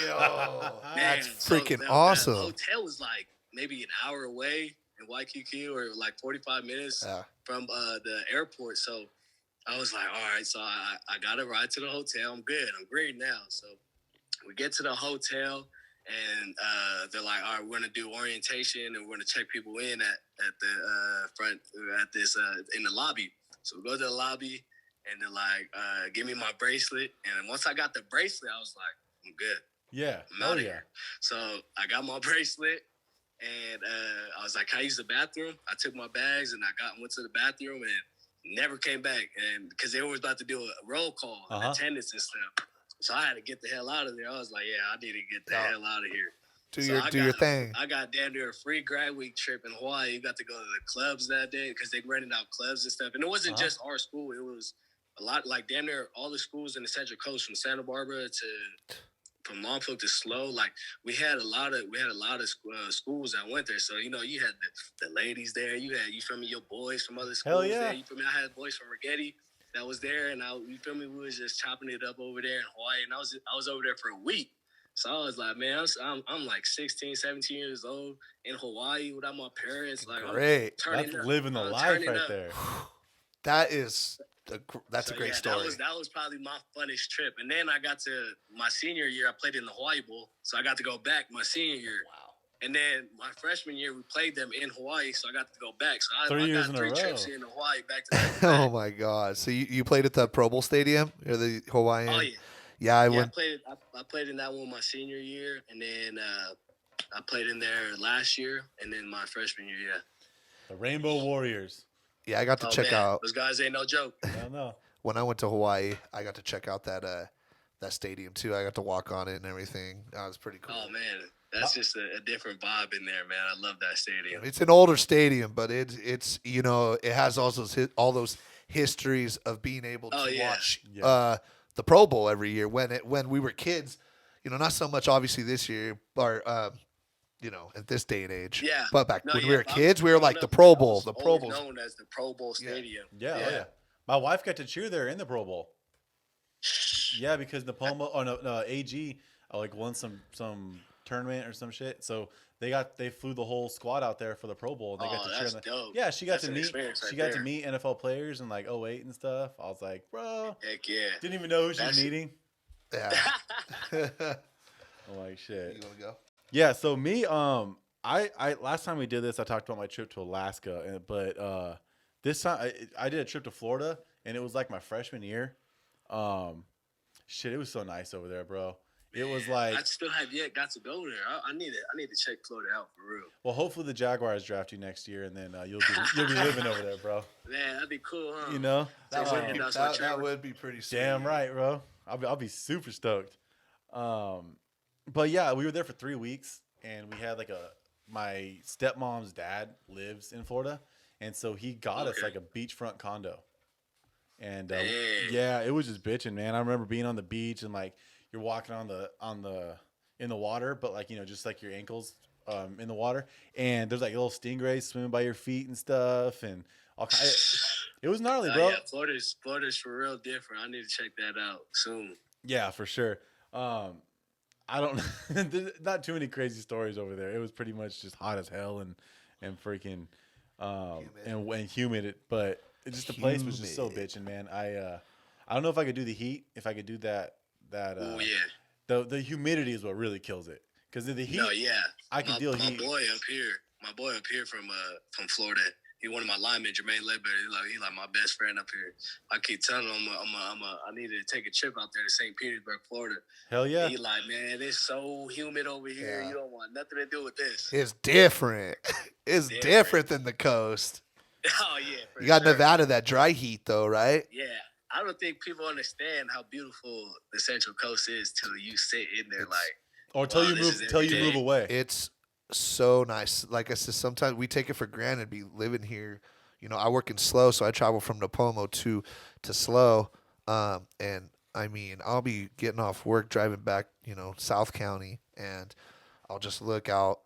yo, that's so freaking awesome. The hotel was like maybe an hour away in Waikiki, or like 45 minutes from the airport. So I was like, all right, so I got a ride to the hotel. I'm good. I'm green now. So we get to the hotel, and they're like, all right, we're going to do orientation, and we're going to check people in at the front, at this, in the lobby. So we go to the lobby, and they're like, give me my bracelet. And once I got the bracelet, I was like, I'm good. Yeah. I'm out of here. So I got my bracelet, and I was like, "Can I use the bathroom?" I took my bags and went to the bathroom and never came back. And because they were about to do a roll call, attendance and stuff, so I had to get the hell out of there. I was like, "Yeah, I need to get the hell out of here." Do your thing. I got damn near a free grad week trip in Hawaii. You got to go to the clubs that day because they rented out clubs and stuff. And it wasn't just our school; it was a lot, like damn near all the schools in the Central Coast, from Santa Barbara from Lompoc to Slow. Like we had a lot of schools that went there. So you know, you had the ladies there. You feel me, your boys from other schools. Hell yeah. There. You feel me? I had boys from Rigetti that was there, and you feel me? We was just chopping it up over there in Hawaii, and I was over there for a week. So I was like, man, I'm like 16, 17 years old in Hawaii without my parents. Like, great. That's living the life right there. That's a great story. That was probably my funnest trip. And then I got to my senior year. I played in the Hawaii Bowl, so I got to go back my senior year. Wow. And then my freshman year, we played them in Hawaii, so I got to go back. So I got three trips in Hawaii back to back. Oh my God! So you played at the Pro Bowl Stadium or the Hawaiian? Oh yeah. Yeah, I played in that one my senior year, and then I played in there last year, and then my freshman year, yeah. The Rainbow Warriors. Yeah, I got to check out. Those guys ain't no joke. I don't know. When I went to Hawaii, I got to check out that stadium too. I got to walk on it and everything. That was pretty cool. Oh man, that's just a different vibe in there, man. I love that stadium. It's an older stadium, but it's you know, it has all those histories of being able to watch the Pro Bowl every year when we were kids. You know, not so much obviously this year, or you know, at this day and age. Yeah. But when we were kids, we were like the Pro Bowl. The Pro Bowl known as the Pro Bowl Stadium. Yeah. My wife got to cheer there in the Pro Bowl. Yeah, because AG won some tournament or some shit. So they flew the whole squad out there for the Pro Bowl. And they got to cheer. Dope. Yeah, she got to meet. She got to meet NFL players in like 08 and stuff. I was like, bro. Heck yeah. Didn't even know who she was meeting. Yeah. I'm like, shit. You wanna go? Yeah. So me, I last time we did this, I talked about my trip to Alaska, but this time I did a trip to Florida, and it was like my freshman year. Shit, it was so nice over there, bro. It was like I still have yet got to go there. I need to check Florida out for real. Well, hopefully the Jaguars draft you next year, and then you'll be living over there, bro. Man, that'd be cool, huh? You know, that would be pretty sweet. Damn right, bro. I'll be super stoked. But yeah, we were there for 3 weeks, and we had my stepmom's dad lives in Florida, and so he got us like a beachfront condo. And yeah, it was just bitching, man. I remember being on the beach and like you're walking in the water, but like, you know, just like your ankles in the water, and there's like little stingrays swimming by your feet and stuff, and it was gnarly, bro. Yeah, Florida's for real different. I need to check that out soon. Yeah, for sure. I don't there's not too many crazy stories over there. It was pretty much just hot as hell and freaking and humid, but the place was just so bitching, man. I don't know if I could do the heat, if I could do that. Oh yeah. The humidity is what really kills it. Because the heat. No, yeah. I can deal heat. My boy up here from Florida. He one of my linemen, Jermaine Ledbetter. He like my best friend up here. I keep telling him I need to take a trip out there to St. Petersburg, Florida. Hell yeah. He like, man, it's so humid over here. Yeah. You don't want nothing to do with this. It's different. It's different than the coast. Oh yeah. You got Nevada, that dry heat though, right? Yeah. I don't think people understand how beautiful the Central Coast is till you sit in there till you move away. It's so nice. Like I said, sometimes we take it for granted. Be living here, you know. I work in Slow, so I travel from Napomo to Slow, and I mean, I'll be getting off work, driving back, you know, South County, and I'll just look out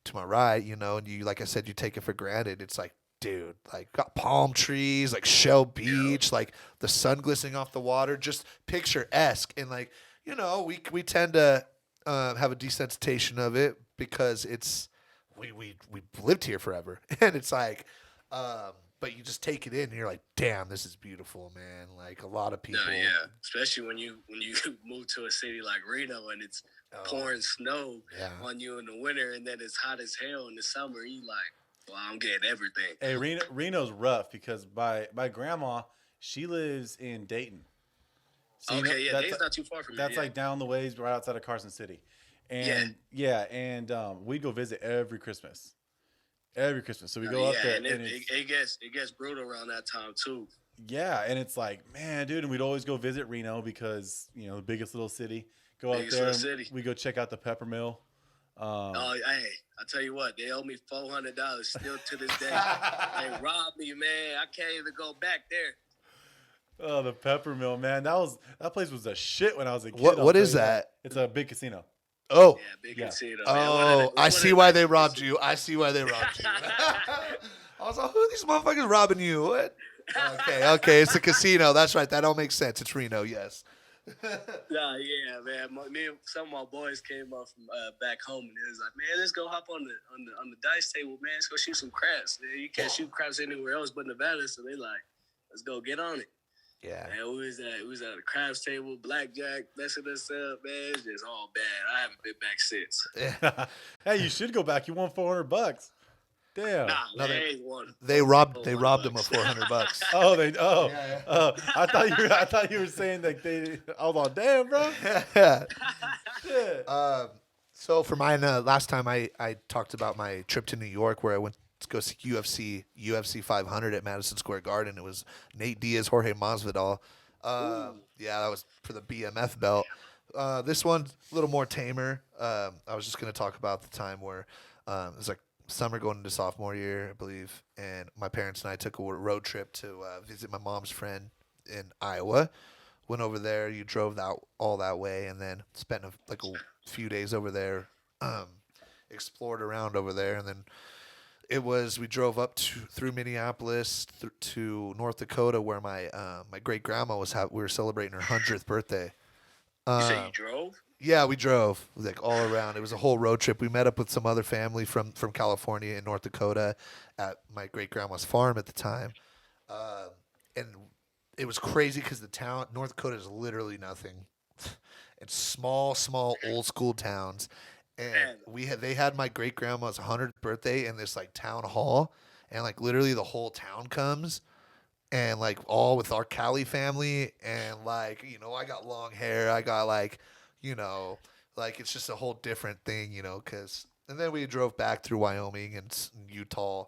to my right, you know, and you, like I said, you take it for granted. It's like, dude, like got palm trees, like Shell Beach, like the sun glistening off the water, just picturesque, and like, you know, we tend to have a desensitization of it because it's we lived here forever, and it's like, but you just take it in and you're like, damn, this is beautiful, man. Like a lot of people, especially when you move to a city like Reno and it's pouring snow on you in the winter, and then it's hot as hell in the summer. You like, well, I'm getting everything. Hey, Reno's rough because my grandma, she lives in Dayton. So Dayton's not too far from me. That's like down the ways, right outside of Carson City. And we go visit every Christmas. Every Christmas. So we go up yeah, there and it gets brutal around that time too. yeah, and it's like, man, dude, and we'd always go visit Reno because, the biggest little city. Go up Biggest there little and city. we go check out the pepper mill. Oh, hey, I tell you what, they owe me $400 still to this day. They robbed me, man. I can't even go back there. Oh, the pepper mill, man. That place was a shit when I was a kid. What is that? It's a big casino. Oh. Yeah, big Yeah. casino. Oh, I see why they robbed you. I see why they robbed you. I was like, who are these motherfuckers robbing you? What? Okay, it's a casino. That's right. That all makes sense. It's Reno, yes. Nah, yeah, man. Me and some of my boys came up from back home, and it was like, man, let's go hop on the dice table, man. Let's go shoot some craps. Man, you can't shoot craps anywhere else but Nevada, so they like, let's go get on it. Yeah. Man, we was at the craps table, blackjack, messing us up, man. It's just all bad. I haven't been back since. Yeah. Hey, you should go back. You won $400. Damn. Nah, they ain't won. They robbed him of $400. Oh, Yeah. I thought you were saying that they. I was like, damn, bro. Yeah. So for mine, last time I talked about my trip to New York where I went to go see UFC 500 at Madison Square Garden. It was Nate Diaz, Jorge Masvidal. Yeah, that was for the BMF belt. This one's a little more tamer. I was just going to talk about the time where it was like summer going into sophomore year, I believe, and my parents and I took a road trip to visit my mom's friend in Iowa. Went over there. You drove all that way, and then spent a few days over there, explored around over there, and then we drove up through Minneapolis to North Dakota, where my great grandma we were celebrating her 100th birthday. You said you drove? Yeah, we drove all around. It was a whole road trip. We met up with some other family from California and North Dakota at my great grandma's farm at the time, and it was crazy because the town North Dakota is literally nothing. It's small old school towns, and they had my great grandma's 100th birthday in this town hall, and literally the whole town comes. And all with our Cali family, and I got long hair. I got it's just a whole different thing, and then we drove back through Wyoming and Utah.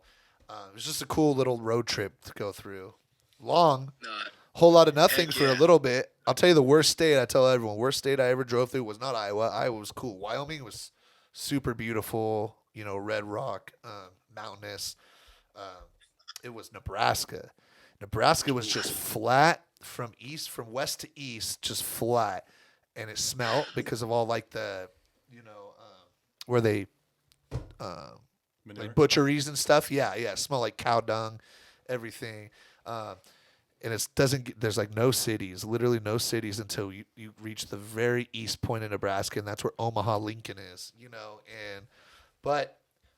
It was just a cool little road trip to go through. Long, whole lot of nothing for a little bit. I'll tell you the worst state. I tell everyone, worst state I ever drove through was not Iowa. Iowa was cool. Wyoming was super beautiful. Red rock, mountainous. It was Nebraska. Nebraska was just flat from west to east, just flat, and it smelled because of all the, where they, butcheries and stuff. Yeah, it smelled like cow dung, everything, and it doesn't. There's no cities, literally no cities until you reach the very east point of Nebraska, and that's where Omaha, Lincoln is. But.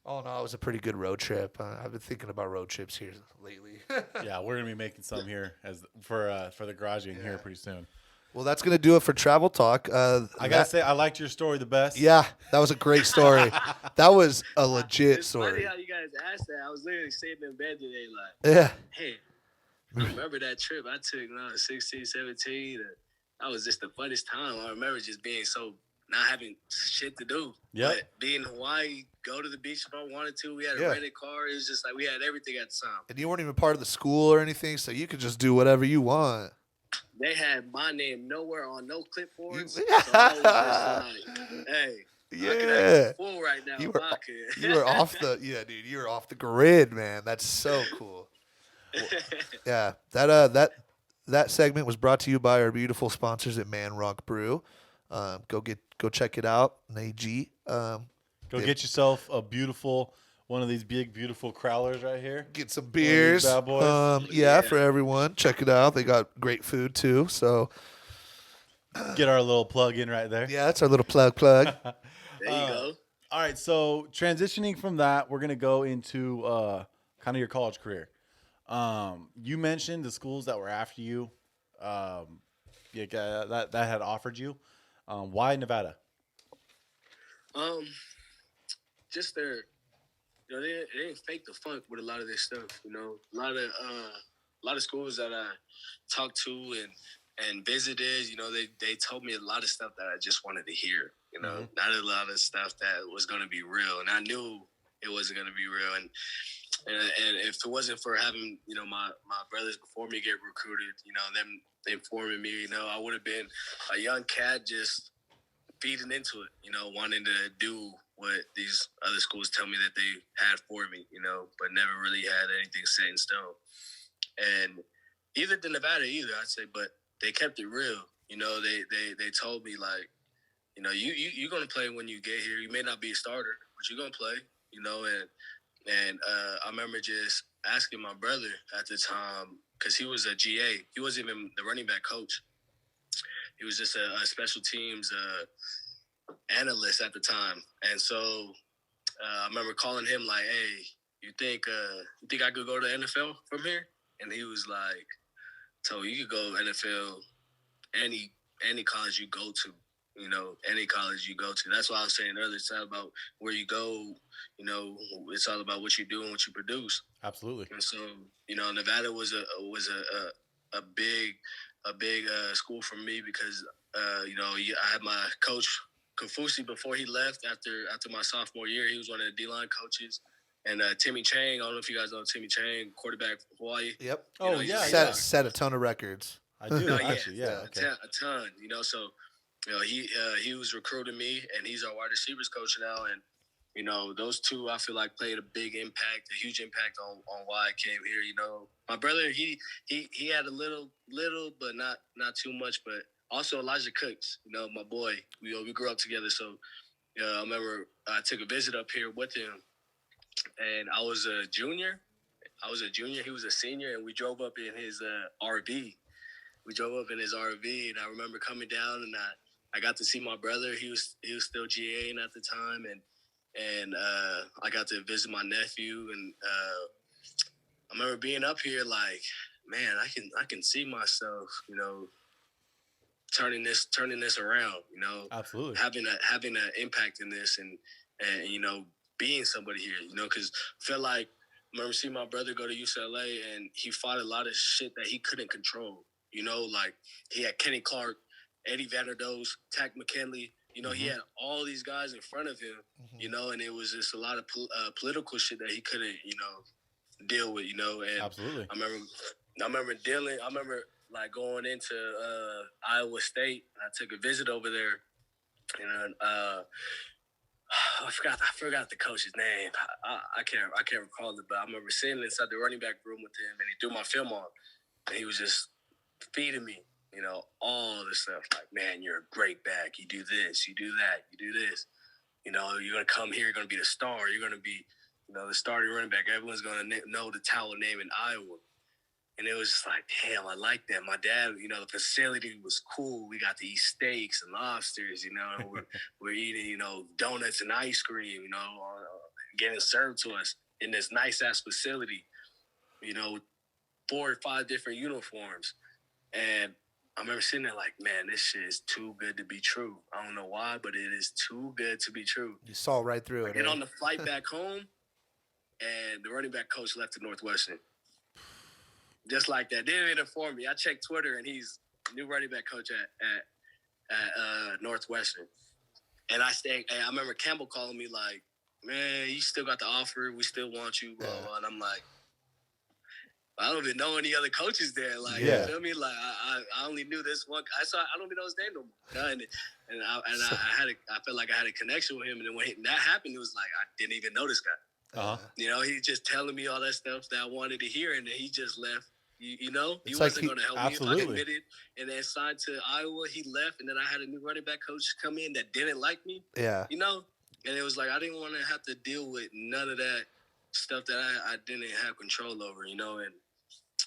Oh no, it was a pretty good road trip. I've been thinking about road trips here lately. Yeah, we're gonna be making some here for the garage in here pretty soon. Well, that's gonna do it for travel talk. I gotta say, I liked your story the best. Yeah, that was a great story. That was a legit It's story. funny how you guys asked that. I was literally sitting in bed today, Yeah. hey, I remember that trip I took when I was 16, 17. That was just the funnest time. I remember just being so not having shit to do. Yep. But being in Hawaii, go to the beach if I wanted to. We had a rented car. It was just we had everything at the time. And you weren't even part of the school or anything, so you could just do whatever you want. They had my name nowhere on no clipboards. So I was just hey, I could act a fool right now. You were off the you were off the grid, man. That's so cool. Yeah, that segment was brought to you by our beautiful sponsors at Man Rock Brew. Go check it out, AG. Go get yourself a beautiful one of these big, beautiful crowlers right here. Get some beers. Bad boys. Yeah, for everyone. Check it out. They got great food too. So get our little plug in right there. Yeah, that's our little plug. There you go. All right, so transitioning from that, we're gonna go into kind of your college career. You mentioned the schools that were after you, that had offered you. Why Nevada? Just their, they didn't fake the funk with a lot of their stuff. A lot of schools that I talked to and and visited, they told me a lot of stuff that I just wanted to hear, not a lot of stuff that was going to be real. And I knew it wasn't going to be real. And if it wasn't for having, my brothers before me get recruited, them informing me, I would have been a young cat just feeding into it, wanting to do what these other schools tell me that they had for me, but never really had anything set in stone. And either the Nevada I'd say, but they kept it real. They told me like, you're gonna play when you get here. You may not be a starter, but you're gonna play. And I remember just asking my brother at the time because he was a GA. He wasn't even the running back coach. He was just a special teams analyst at the time. And so I remember calling him like, "Hey, you think I could go to the NFL from here?" And he was like, "So you could go NFL any college you go to, any college you go to." That's what I was saying earlier. It's not about where you go, it's all about what you do and what you produce. Absolutely. And so, Nevada was a big school for me because, I had my coach Kafusi before he left after my sophomore year. He was one of the D-line coaches. And Timmy Chang, I don't know if you guys know Timmy Chang, quarterback from Hawaii. Yep. Set a ton of records. I do actually. Yeah. Okay. A ton. So he was recruiting me, and he's our wide receivers coach now. And those two I feel like played a huge impact on why I came here. My brother he had a little, but not too much. But also Elijah Cooks, my boy. We grew up together, so I remember I took a visit up here with him. And I was a junior. He was a senior, and we drove up in his RV. And I remember coming down, and I got to see my brother. He was still GAing at the time, and I got to visit my nephew. And I remember being up here, like, man, I can see myself, turning this around. Absolutely. Having an impact in this, and being somebody here, because I feel like I remember seeing my brother go to UCLA, and he fought a lot of shit that he couldn't control. Like he had Kenny Clark, Eddie Vanderdoes, Tack McKinley. He had all these guys in front of him, and it was just a lot of political shit that he couldn't, deal with, And absolutely. I remember like going into Iowa State, and I took a visit over there, and I forgot the coach's name. I can't recall it, but I remember sitting inside the running back room with him, and he threw my film on, and he was just feeding me, all this stuff. Like, man, you're a great back. You do this, you do that, you do this. You're gonna come here. You're gonna be the star. You're gonna be, the starting running back. Everyone's gonna know the Taua name in Iowa. And it was just like, damn, I like that. My dad, the facility was cool. We got to eat steaks and lobsters, we're eating, donuts and ice cream, getting served to us in this nice-ass facility, 4 or 5 different uniforms. And I remember sitting there like, man, this shit is too good to be true. I don't know why, but it is too good to be true. You saw right through it. And on the flight back home, and the running back coach left to Northwestern. Just like that. They didn't even inform me. I checked Twitter, and he's new running back coach at Northwestern. And I remember Campbell calling me like, man, you still got the offer. We still want you. Blah, blah. And I'm like, I don't even know any other coaches there. Like, you feel me? Like, I only knew this one. I don't even know his name no more. And I felt like I had a connection with him. And then when that happened, it was like, I didn't even know this guy. Uh-huh. He just telling me all that stuff that I wanted to hear, and then he just left. He It's wasn't going to help absolutely. me if I committed, and then signed to Iowa. He left, and then I had a new running back coach come in that didn't like me. Yeah. And it was like I didn't want to have to deal with none of that stuff that I didn't have control over.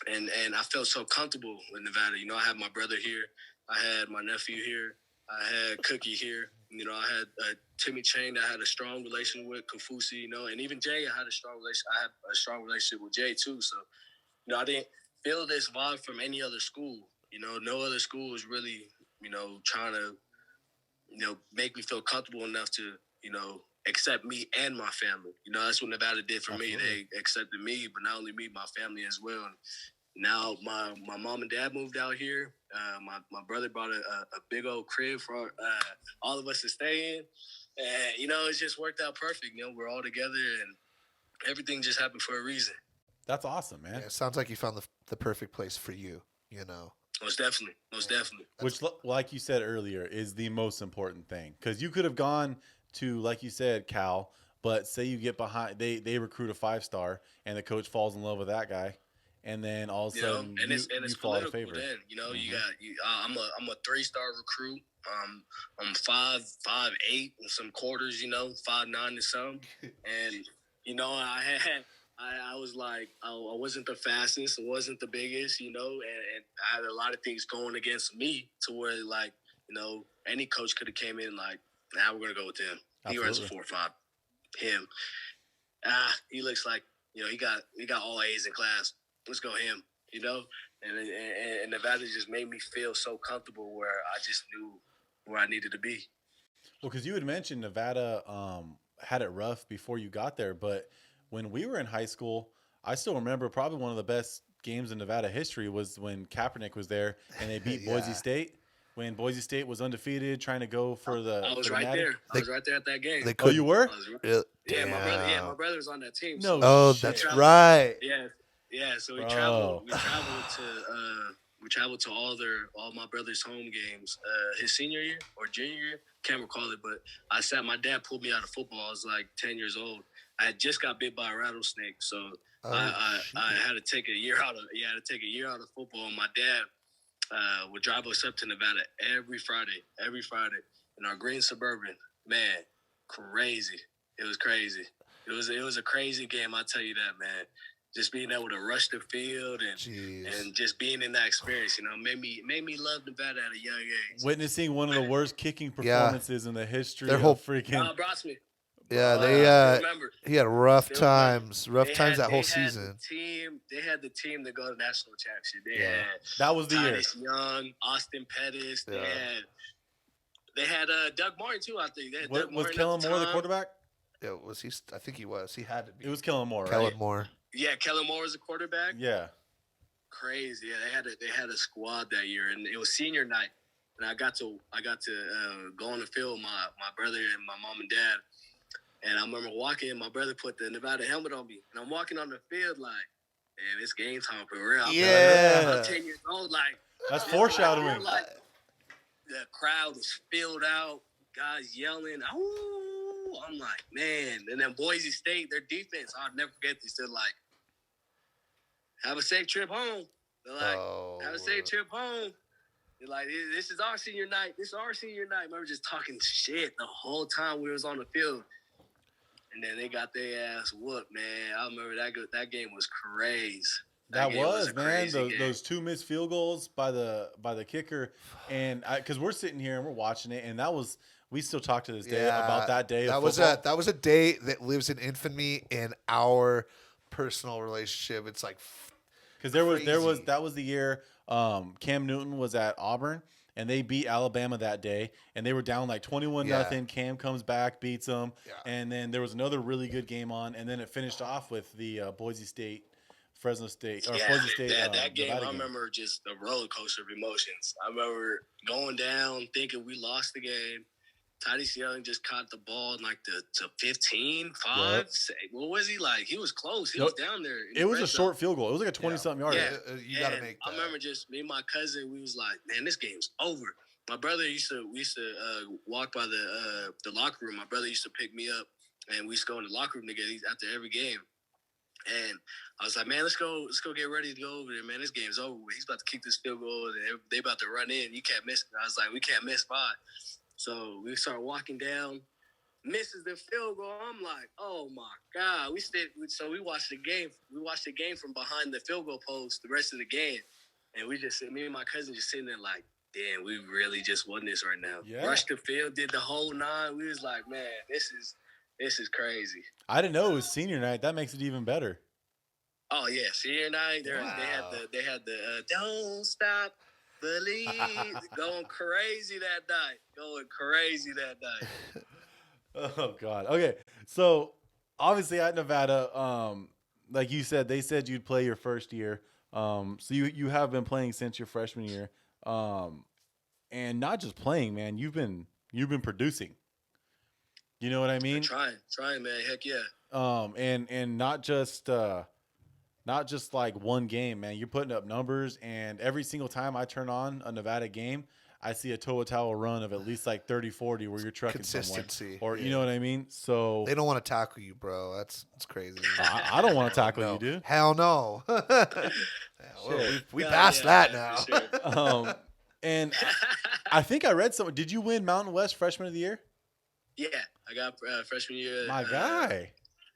And I felt so comfortable in Nevada. I had my brother here, I had my nephew here, I had Cookie here. I had Timmy Chang that I had a strong relation with, Kafusi, and even Jay, I had a strong relationship with Jay too. So, I didn't feel this vibe from any other school. No other school was really, trying to, make me feel comfortable enough to, accept me and my family. That's what Nevada did for me. They accepted me, but not only me, my family as well. Now my mom and dad moved out here. My brother brought a big old crib for all of us to stay in, and it's just worked out perfect. We're all together, and everything just happened for a reason. That's awesome, man. Yeah, it sounds like you found the perfect place for you. You know. Most definitely, most definitely. Which, like you said earlier, is the most important thing. Because you could have gone to, like you said, Cal, but say you get behind, they recruit a 5-star, and the coach falls in love with that guy, and then all of a sudden it's you fall out of political. favor. Then you got I'm a 3-star recruit. I'm 5'8" in some quarters. 5'9" and some, and I was like, I wasn't the fastest, I wasn't the biggest, and I had a lot of things going against me to where, like, any coach could have came in like, nah, we're gonna go with him. He runs a 4.5. Him, he looks like he got all A's in class. Let's go him. And Nevada just made me feel so comfortable where I just knew where I needed to be. Well, because you had mentioned Nevada had it rough before you got there, but when we were in high school, I still remember probably one of the best games in Nevada history was when Kaepernick was there and they beat Boise State. When Boise State was undefeated, trying to go for the. I was right there. I was right there at that game. Oh, you were? Yeah, my brother was on that team. No. Oh, shit. that's right. Yeah. So we traveled. We traveled to all my brother's home games. His senior year or junior year, can't recall it. But my dad pulled me out of football. I was like 10 years old. I had just got bit by a rattlesnake, so I had to take a year out of football. And my dad would drive us up to Nevada every Friday in our green Suburban. Man, crazy. It was crazy. It was a crazy game. I'll tell you that, man. Just being able to rush the field and just being in that experience, made me love Nevada at a young age. Witnessing one of the worst kicking performances in the history of freaking. Brosman. Yeah, he had rough times that whole season. They had the team to go to the national championship. That was the Titus year. Young, Austin Pettis. They had Doug Martin too. I think they had Was Kellen Moore the quarterback? Yeah, was he? I think he was. He had to be. It was Kellen Moore, right? Kellen Moore. Yeah, Kellen Moore was the quarterback. Yeah. Crazy. Yeah, they had a squad that year, and it was senior night, and I got to go on the field with my brother and my mom and dad. And I remember walking, my brother put the Nevada helmet on me. And I'm walking on the field like, man, it's game time for real. I'm 10 years old. Like, that's foreshadowing. Like, the crowd was filled out, guys yelling. Ooh, I'm like, man. And then Boise State, their defense, I'll never forget this. They're like, have a safe trip home. They're like, have a safe trip home. They're like, this is our senior night. This is our senior night. I remember just talking shit the whole time we was on the field. And then they got their ass whooped, man. I remember that game was crazy. That was man. Those 2 missed field goals by the kicker, and because we're sitting here and we're watching it, and we still talk to this day about that day. That was a day that lives in infamy in our personal relationship. It's like because that was the year Cam Newton was at Auburn. And they beat Alabama that day, and they were down like 21-0. Cam comes back, beats them, and then there was another really good game on, and then it finished off with the Boise State, Fresno State, or Boise State. That game, I remember just a roller coaster of emotions. I remember going down, thinking we lost the game. Titus Young just caught the ball in like the 15, 5. Yep. What was he like? He was close. He was down there. It was a short field goal. It was like a 20-something yard. Yeah, you got to make that. I remember just me and my cousin, we was like, man, this game's over. My brother we used to walk by the locker room. My brother used to pick me up, and we used to go in the locker room together after every game. And I was like, man, let's go get ready to go over there, man. This game's over. He's about to kick this field goal, and they about to run in. You can't miss it. I was like, we can't miss by. So we started walking down, misses the field goal. I'm like, oh my God. We watched the game. We watched the game from behind the field goal post the rest of the game. And me and my cousin just sitting there like, damn, we really just won this right now. Yeah. Rushed the field, did the whole 9. We was like, man, this is crazy. I didn't know it was senior night. That makes it even better. Oh yeah, senior night. They had the don't stop. Believe going crazy that night. Oh God. Okay. So obviously at Nevada, like you said, they said you'd play your first year, So you have been playing since your freshman year, and not just playing, man. You've been producing. You know what I mean? Trying, man. Heck yeah. And not just like one game, man. You're putting up numbers, and every single time I turn on a Nevada game, I see a Toa Taua run of at least like 30, 40 where you're trucking someone. Consistency. Or you know what I mean? So They don't want to tackle you, bro. That's crazy. I don't want to tackle No. you, dude. Hell no. we Yeah, passed yeah, that yeah, now. for sure. And I think I read something. Did you win Mountain West Freshman of the Year? Yeah, I got freshman year. My guy.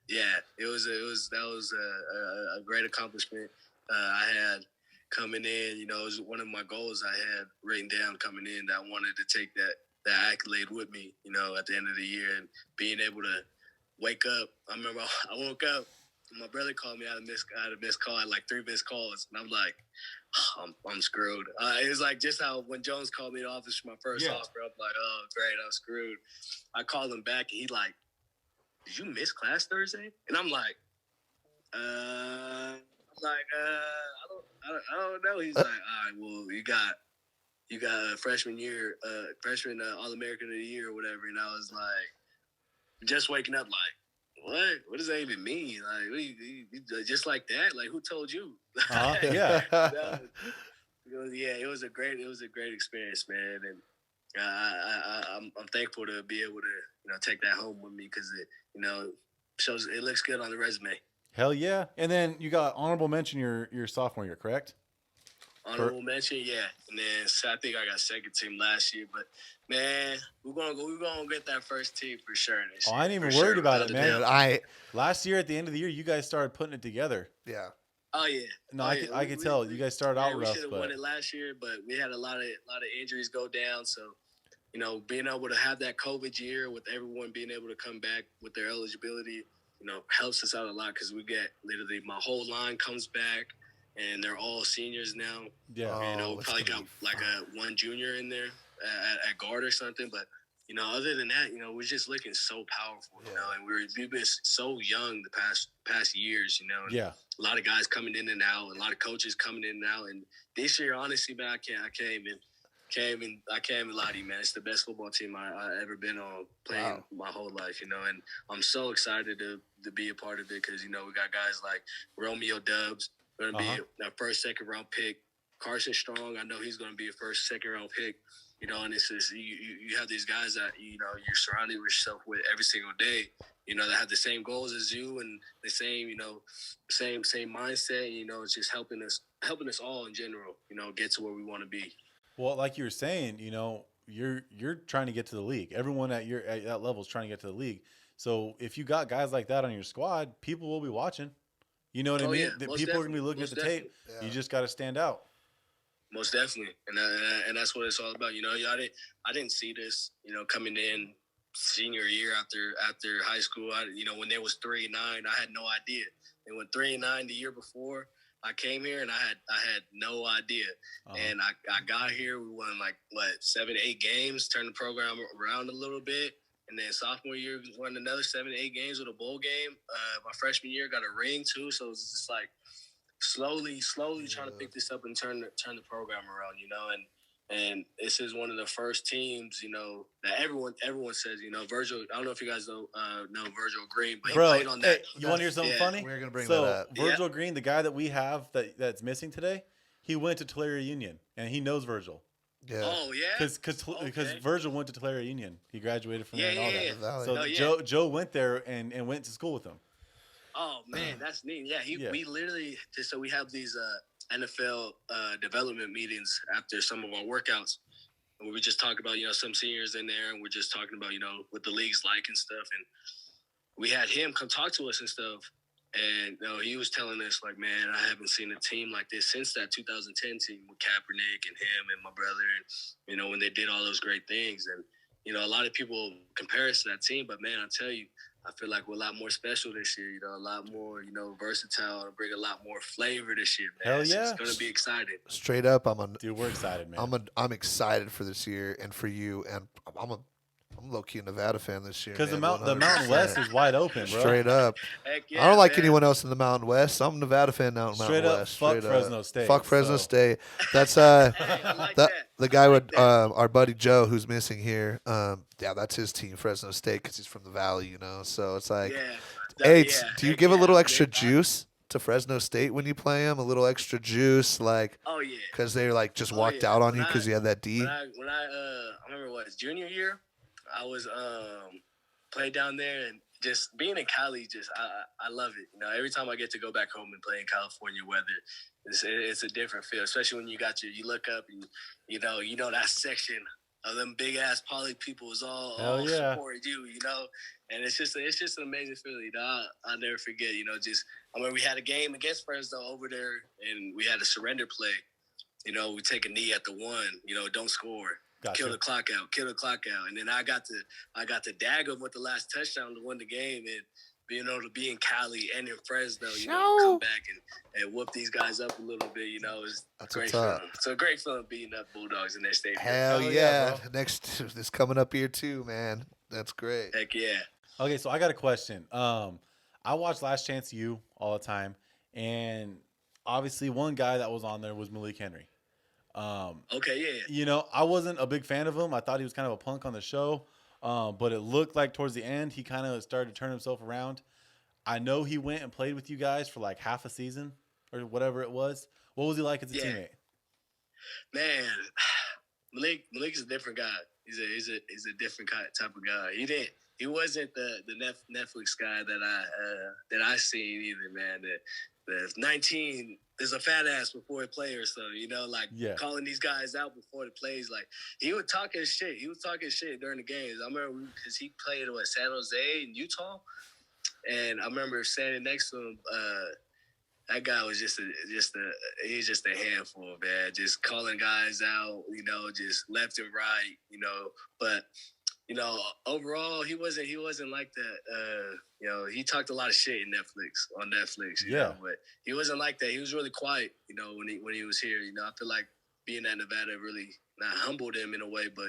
Yeah, that was a great accomplishment. I had coming in. You know, it was one of my goals I had written down coming in that I wanted to take that accolade with me. You know, at the end of the year and being able to wake up. I remember I woke up. My brother called me out of missed call. I had like 3 missed calls, and I'm like, I'm screwed. It was like just how when Jones called me to the office for my first offer, I'm like, oh great, I'm screwed. I called him back, and he like, did you miss class Thursday? And I'm like, I don't know. He's like, all right, well, you got a freshman year, freshman All-American of the Year or whatever. And I was like, just waking up like, what? What does that even mean? Like, you just like that? Like, who told you? Yeah. It was a great experience, man. And I'm thankful to be able to take that home with me because it shows it looks good on the resume. Hell yeah. And then you got honorable mention your sophomore year, correct? Honorable mention, yeah. And then I think I got second team last year, but man, we're gonna get that first team for sure this year. I ain't even worried about it, man. Dude, last year at the end of the year, you guys started putting it together. Yeah. Oh yeah. No, I could tell you guys started out we rough. should have But won it last year, but we had a lot of injuries go down. So, being able to have that COVID year with everyone being able to come back with their eligibility, helps us out a lot because we get literally my whole line comes back. And they're all seniors now. Yeah. We probably got like one junior in there at guard or something. But, other than that, we're just looking so powerful, and we've been so young the past years, and Yeah. a lot of guys coming in and out, a lot of coaches coming in and out. And this year, honestly, man, I can't even lie to you, man. It's the best football team I ever been on playing my whole life, and I'm so excited to be a part of it because, we got guys like Romeo Dubs, going to be a first, second round pick. Carson Strong, I know he's going to be a first, second round pick. And it's just, you have these guys that, you're surrounding yourself with every single day, that have the same goals as you and the same, same mindset. It's just helping us all in general, get to where we want to be. Well, like you were saying, you're trying to get to the league. Everyone at that level is trying to get to the league. So if you got guys like that on your squad, people will be watching. You know what I mean? Yeah, The people are going to be looking at the tape. Yeah. You just got to stand out. Most definitely, and that's what it's all about. I didn't see this, coming in senior year after high school. When there was 3-9, I had no idea. And when 3-9 the year before, I came here and I had no idea. And I got here. We won 7-8 games, turned the program around a little bit. And then sophomore year, we won another 7-8 games with a bowl game. My freshman year, got a ring too. So it's just like slowly trying to pick this up and turn the program around, And this is one of the first teams, that everyone says, Virgil. I don't know if you guys know Virgil Green, but he played on that. You want to hear something funny? We're gonna bring that up. Virgil Green, the guy that we have that's missing today, he went to Tulare Union and he knows Virgil. Yeah. Oh yeah. Because Virgil went to Tulare Union. He graduated from there and all that. So Joe went there and went to school with him. Oh man, that's neat. Yeah, we literally so we have these NFL development meetings after some of our workouts, and we just talk about some seniors in there, and we're just talking about what the league's like and stuff, and we had him come talk to us and stuff, and he was telling us like, man, I haven't seen a team like this since that 2010 team with Kaepernick and him and my brother, and when they did all those great things, and a lot of people compare us to that team, but man, I tell you, I feel like we're a lot more special this year, a lot more, versatile, and bring a lot more flavor this year, man. Hell yeah. It's going to be exciting. Straight up, Dude, we're excited, man. I'm excited for this year and for you, and I'm I'm low-key a Nevada fan this year, Because man. the Mountain West 100%. is wide open, bro. Straight up. Heck I don't like man. anyone else in the Mountain West. I'm a Nevada fan now in Straight Mountain up, West. fuck Straight Fresno up. State, Fuck Fresno so. State. That's Hey, I like that. the guy I like with that. our buddy Joe who's missing here. Yeah, that's his team, Fresno State, because he's from the Valley, you know. So it's like, Yeah. hey, Yeah. do you Heck give a yeah, little I'm extra big. juice to Fresno State when you play them? A little extra juice, like, Oh yeah. because they like just Oh, walked yeah. out on When you because you had that D. I remember what junior year, I was played down there, and just being in Cali, I love it. You know, every time I get to go back home and play in California weather, it's a different feel. Especially when you look up and you know that section of them big ass poly people is all yeah. support you, you know, and it's just an amazing feeling. You know, I'll never forget. You know, just I remember we had a game against Fresno over there, and we had a surrender play. You know, we take a knee at the one. You know, don't score. Gotcha. Kill the clock out. And then I got to dag him with the last touchdown to win the game, and being able to be in Cali and in Fresno, you know, come back and whoop these guys up a little bit, you know, is great feeling. It's a great feeling beating up Bulldogs in their stadium. Hell Hell yeah. yeah, Next, this coming up here too, man. That's great. Heck yeah. Okay, so I got a question. I watch Last Chance U all the time, and obviously one guy that was on there was Malik Henry. Okay, yeah. You know, I wasn't a big fan of him. I thought he was kind of a punk on the show, but it looked like towards the end he kind of started to turn himself around. I know he went and played with you guys for like half a season or whatever it was. What was he like as a teammate? Man, Malik is a different guy. He's a different type of guy. He wasn't the Netflix guy that I seen either, man. The 19 is a fat ass before he player, so you know, like calling these guys out before the plays. Like he was talking shit. He was talking shit during the games. I remember because he played at San Jose in Utah, and I remember standing next to him. That guy was just a handful, man. Just calling guys out, you know, just left and right, you know. But you know, overall, he wasn't like that. You know, he talked a lot of shit on Netflix. You know, but he wasn't like that. He was really quiet, you know, when he was here. You know, I feel like being at Nevada really not humbled him in a way, but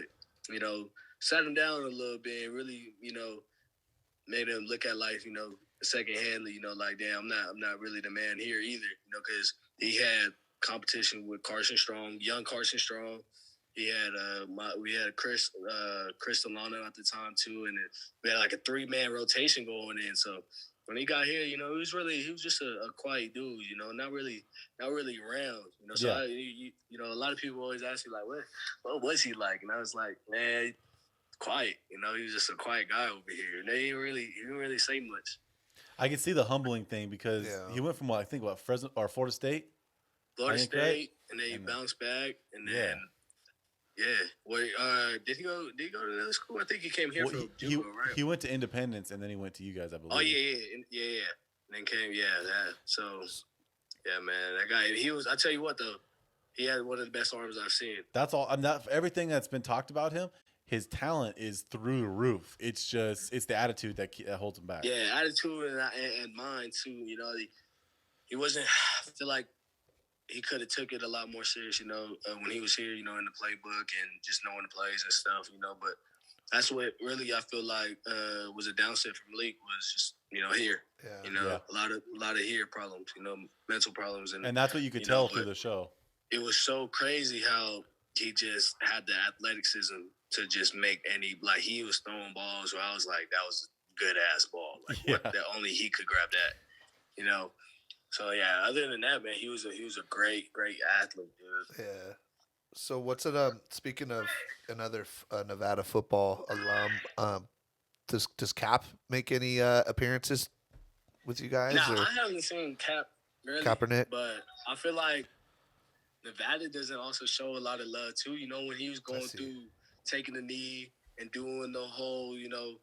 you know, sat him down a little bit and really, you know, made him look at life, you know, secondhandly. You know, like damn, I'm not really the man here either. You know, because he had competition with Carson Strong, young Carson Strong. He had we had Chris Delano at the time too, and we had like a 3-man rotation going in. So when he got here, you know, he was just a quiet dude, you know, not really around, you know. So you know, a lot of people always ask me like, what was he like? And I was like, man, quiet, you know, he was just a quiet guy over here. And he didn't really say much. I can see the humbling thing because he went from Fresno or Florida State. Florida State, and then he bounced back, and then. Yeah. Wait, did he go to another school? I think he came here from Juco, right? He went to Independence and then he went to you guys, I believe. Oh yeah. And then came that. So yeah, man, that guy. I tell you what though, he had one of the best arms I've seen. That's all. I'm not everything that's been talked about him. His talent is through the roof. It's the attitude that holds him back. Yeah, attitude and mind too. You know, he wasn't. I feel like. He could have took it a lot more serious, you know, when he was here, you know, in the playbook and just knowing the plays and stuff, you know. But that's what really I feel like was a downset for Malik was just, you know, here. Yeah. You know, a lot of here problems, you know, mental problems. And that's what you could tell through the show. It was so crazy how he just had the athleticism to just make like he was throwing balls where I was like, that was a good ass ball. Like that only he could grab that, you know. So yeah, other than that, man, he was a great athlete, dude. Yeah. So what's it? Speaking of another Nevada football alum, does Cap make any appearances with you guys? Nah, I haven't seen Cap really, Kaepernick, but I feel like Nevada doesn't also show a lot of love too. You know, when he was going through taking the knee and doing the whole, you know.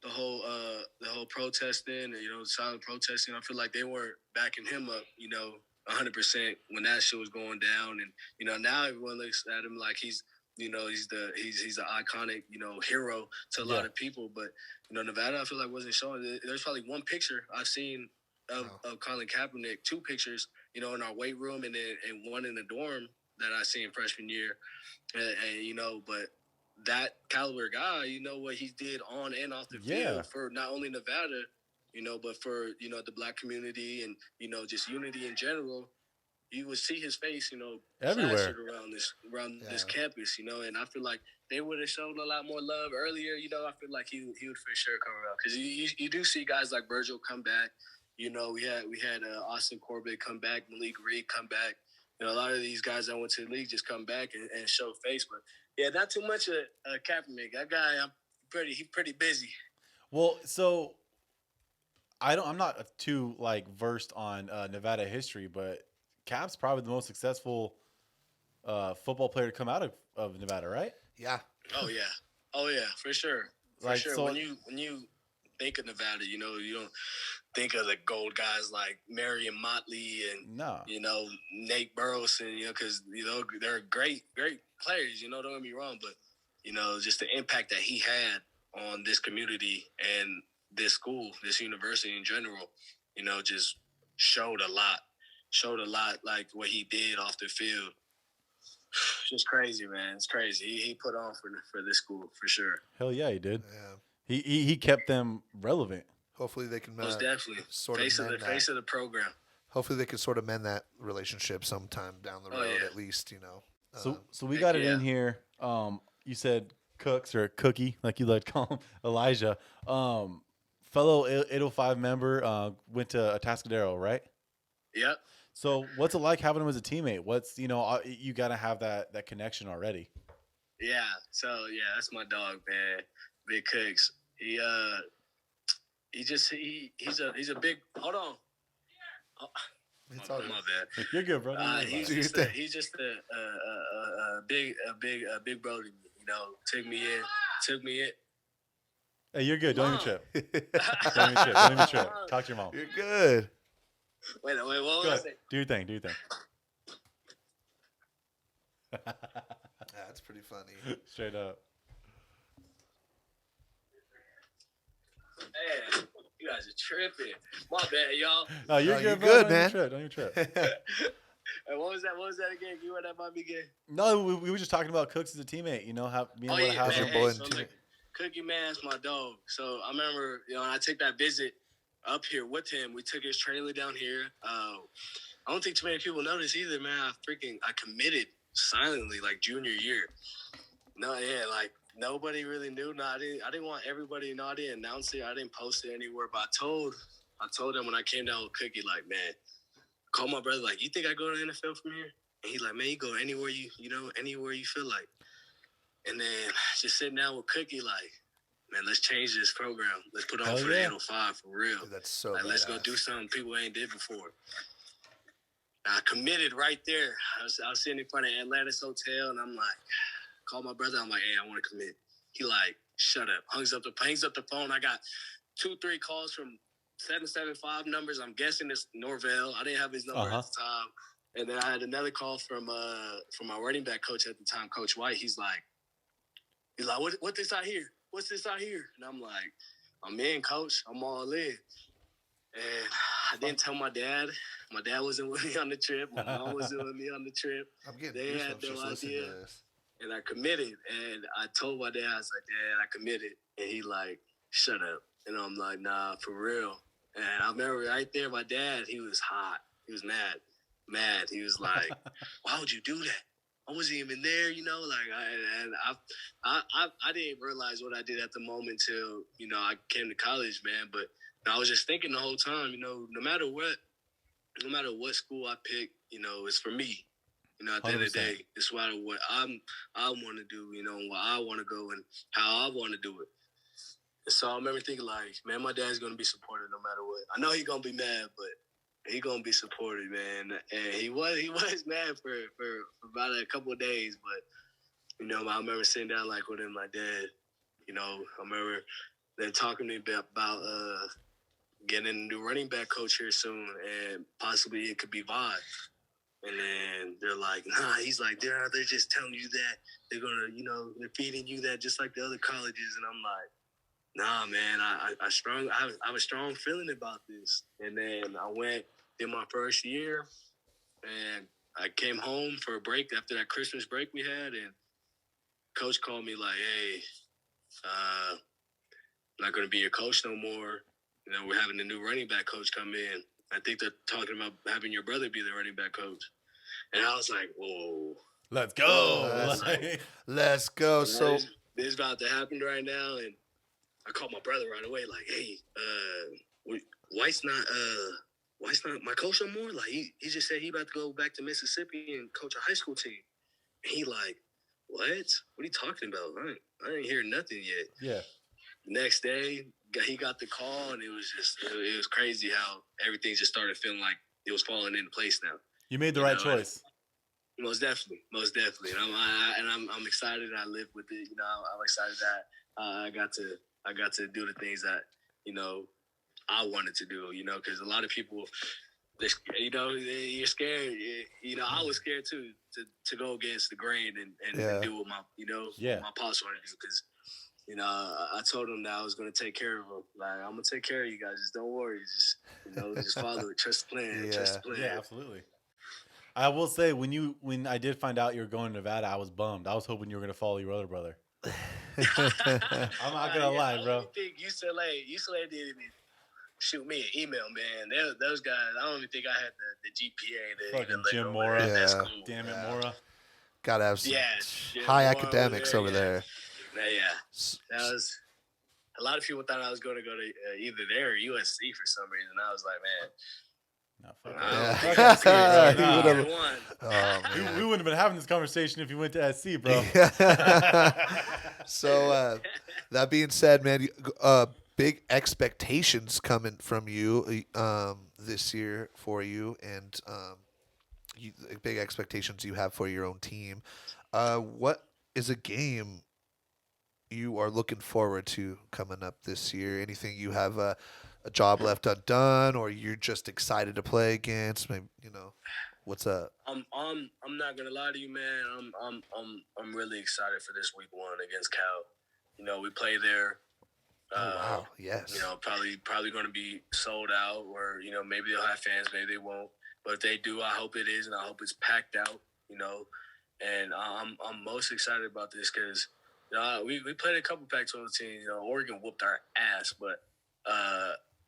The whole protesting and, you know, silent protesting, I feel like they weren't backing him up, you know, 100% when that shit was going down. And, you know, now everyone looks at him like he's, you know, he's an iconic, you know, hero to a lot of people. But, you know, Nevada, I feel like wasn't showing. There's probably one picture I've seen of Colin Kaepernick, 2 pictures, you know, in our weight room and one in the dorm that I seen freshman year. And you know, but that caliber guy, you know, what he did on and off the field for not only Nevada, you know, but for, you know, the black community and, you know, just unity in general. You would see his face, you know, everywhere plastered around this campus, you know, and I feel like they would have shown a lot more love earlier, you know. I feel like he would for sure come around because you do see guys like Virgil come back, you know. We had Austin Corbett come back, Malik Reed come back, you know. A lot of these guys that went to the league just come back and show face, but yeah, not too much of Kaepernick. That guy, he's pretty busy. Well, so I'm not too like versed on Nevada history, but Cap's probably the most successful football player to come out of Nevada, right? Yeah. Oh yeah, for sure. For sure. So, when you think of Nevada, you know, you don't think of the gold guys like Marion Motley and you know, Nate Burleson, you know, because you know they're great players. You know, don't get me wrong, but you know, just the impact that he had on this community and this school, this university in general, you know, just showed a lot. Like what he did off the field. Just crazy, man. It's crazy. He put on for this school for sure. Hell yeah, he did. Yeah. He kept them relevant. Hopefully they can most definitely face of the program. Hopefully they can sort of mend that relationship sometime down the road, at least, you know. So we got it in here. You said Cooks or Cookie, like you like to call him, Elijah. Fellow 805 member, went to Atascadero, right? Yep. So what's it like having him as a teammate? What's, you know, you got to have that connection already. Yeah. So yeah, that's my dog, man. Big Cooks. He's a big. Hold on. Oh, it's all my bad. You're good, brother. He's just a big brother. You know, took me in. Hey, you're good. Don't even trip. Don't even trip. Talk to your mom. You're good. Wait, what was it? Do your thing. That's pretty funny. Straight up. Man, you guys are tripping. My bad, y'all. No, you're good, man. Don't even trip. Hey, what was that again? You were that Bobby again? No, we were just talking about Cooks as a teammate. You know, how your boy and teammate. Cookie Man's my dog. So I remember, you know, when I took that visit up here with him, we took his trailer down here. I don't think too many people know this either, man. I committed silently like junior year. No, yeah, like nobody really knew. No, I didn't want everybody to know. I didn't announce it. I didn't post it anywhere. But I told him when I came down with Cookie, like, man, call my brother, like, you think I go to the NFL from here? And he's like, man, you go anywhere anywhere you feel like. And then just sitting down with Cookie, like, man, let's change this program. Let's put on for the 805 for real. Dude, that's so like, let's go do something people ain't did before. I committed right there. I was sitting in front of Atlantis Hotel, and I'm like, call my brother. I'm like, hey, I want to commit. He like, shut up. Hangs up the phone. I got 2-3 calls from 775 numbers. I'm guessing it's Norvell. I didn't have his number at the time. And then I had another call from my running back coach at the time, Coach White. He's like, what this out here? What's this out here? And I'm like, I'm in, coach. I'm all in. And I didn't tell my dad. My dad wasn't with me on the trip. My mom wasn't with me on the trip. They had no idea. And I committed. And I told my dad, I was like, Dad, I committed. And he like, shut up. And I'm like, nah, for real. And I remember right there, my dad, he was hot. He was mad. He was like, why would you do that? I wasn't even there, you know, like I didn't realize what I did at the moment till, you know, I came to college, man. But I was just thinking the whole time, you know, no matter what school I pick, you know, it's for me. You know, at the 100%. End of the day, it's what I want to do, you know, where I want to go and how I want to do it. And so I remember thinking, like, man, my dad's gonna be supportive no matter what. I know he's gonna be mad, but he gonna be supportive, man. And he was mad for about a couple of days, but you know, I remember sitting down like with him, like, Dad, you know, I remember them talking to me about getting a new running back coach here soon, and possibly it could be Vibe. And then they're like, nah, he's like, they're just telling you that they're gonna, you know, they're feeding you that just like the other colleges. And I'm like, nah, man, I have a strong feeling about this. And then I went in my first year, and I came home for a break after that Christmas break we had, and coach called me like, hey, I'm not going to be your coach no more. You know, we're having a new running back coach come in. I think they're talking about having your brother be the running back coach. And I was like, whoa. Let's go. Let's go. So this is about to happen right now. And I called my brother right away, like, hey, White's not my coach no more. Like he just said he about to go back to Mississippi and coach a high school team. And he like, what? What are you talking about? I ain't hear nothing yet. Yeah. Next day, he got the call, and it was crazy how everything just started feeling like it was falling into place now. You made the right choice. Most definitely. And I'm excited. I live with it. You know, I'm excited that I got to do the things that, you know, I wanted to do. You know, because a lot of people, you're scared. You know, I was scared too to go against the grain and do what my pops wanted to do, because. You know, I told him that I was going to take care of him. Like, I'm going to take care of you guys. Just don't worry. Just follow it. Trust the plan. Yeah. Trust the plan. Yeah, absolutely. I will say, when I did find out you were going to Nevada, I was bummed. I was hoping you were going to follow your other brother. I'm not going to lie, bro. I don't think UCLA didn't even shoot me an email, man. Those guys, I don't even think I had the GPA. Fucking Jim Mora. Yeah. Damn it, Mora. Got to have some Mora high academics over there. Yeah. That was a lot of people thought I was going to go to either there or USC for some reason. I was like, man, we wouldn't have been having this conversation if you went to SC, bro. So that being said, man, big expectations coming from you this year for you, and big expectations you have for your own team. What is a game you are looking forward to coming up this year? Anything you have a job left undone, or you're just excited to play against? Maybe, you know, what's up? I'm not gonna lie to you, man. I'm really excited for this week 1 against Cal. You know, we play there. Wow, yes. You know, probably going to be sold out, or you know, maybe they'll have fans, maybe they won't. But if they do, I hope it is, and I hope it's packed out. You know, and I'm most excited about this because. We played a couple Pac-12 teams. You know, Oregon whooped our ass, but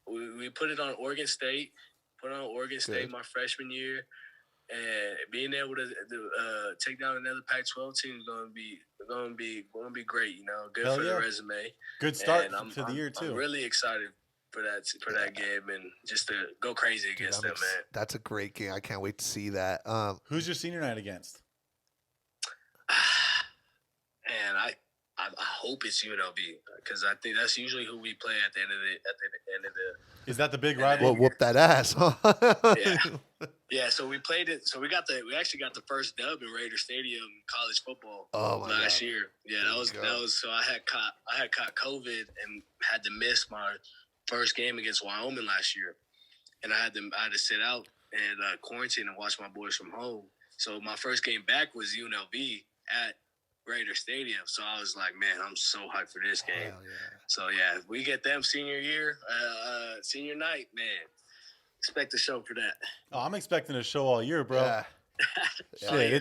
we put it on Oregon State. Good. My freshman year, and being able to take down another Pac-12 team is going to be great. You know, good for the resume. Good start to the year too. I'm really excited for that game and just to go crazy against them, man. That's a great game. I can't wait to see that. Who's your senior night against? And I hope it's UNLV, because I think that's usually who we play at the end of the. Is that the big rival? Well, whoop that ass, huh? Yeah. So we played it. So we actually got the first dub in Raider Stadium college football last year. Yeah, that was. So I had caught COVID and had to miss my first game against Wyoming last year, and I had to sit out and quarantine and watch my boys from home. So my first game back was UNLV at Raider Stadium. So I was like, man, I'm so hyped for this game. Hell yeah. So yeah, if we get them senior night, man, expect a show for that. Oh, I'm expecting a show all year, bro. Yeah.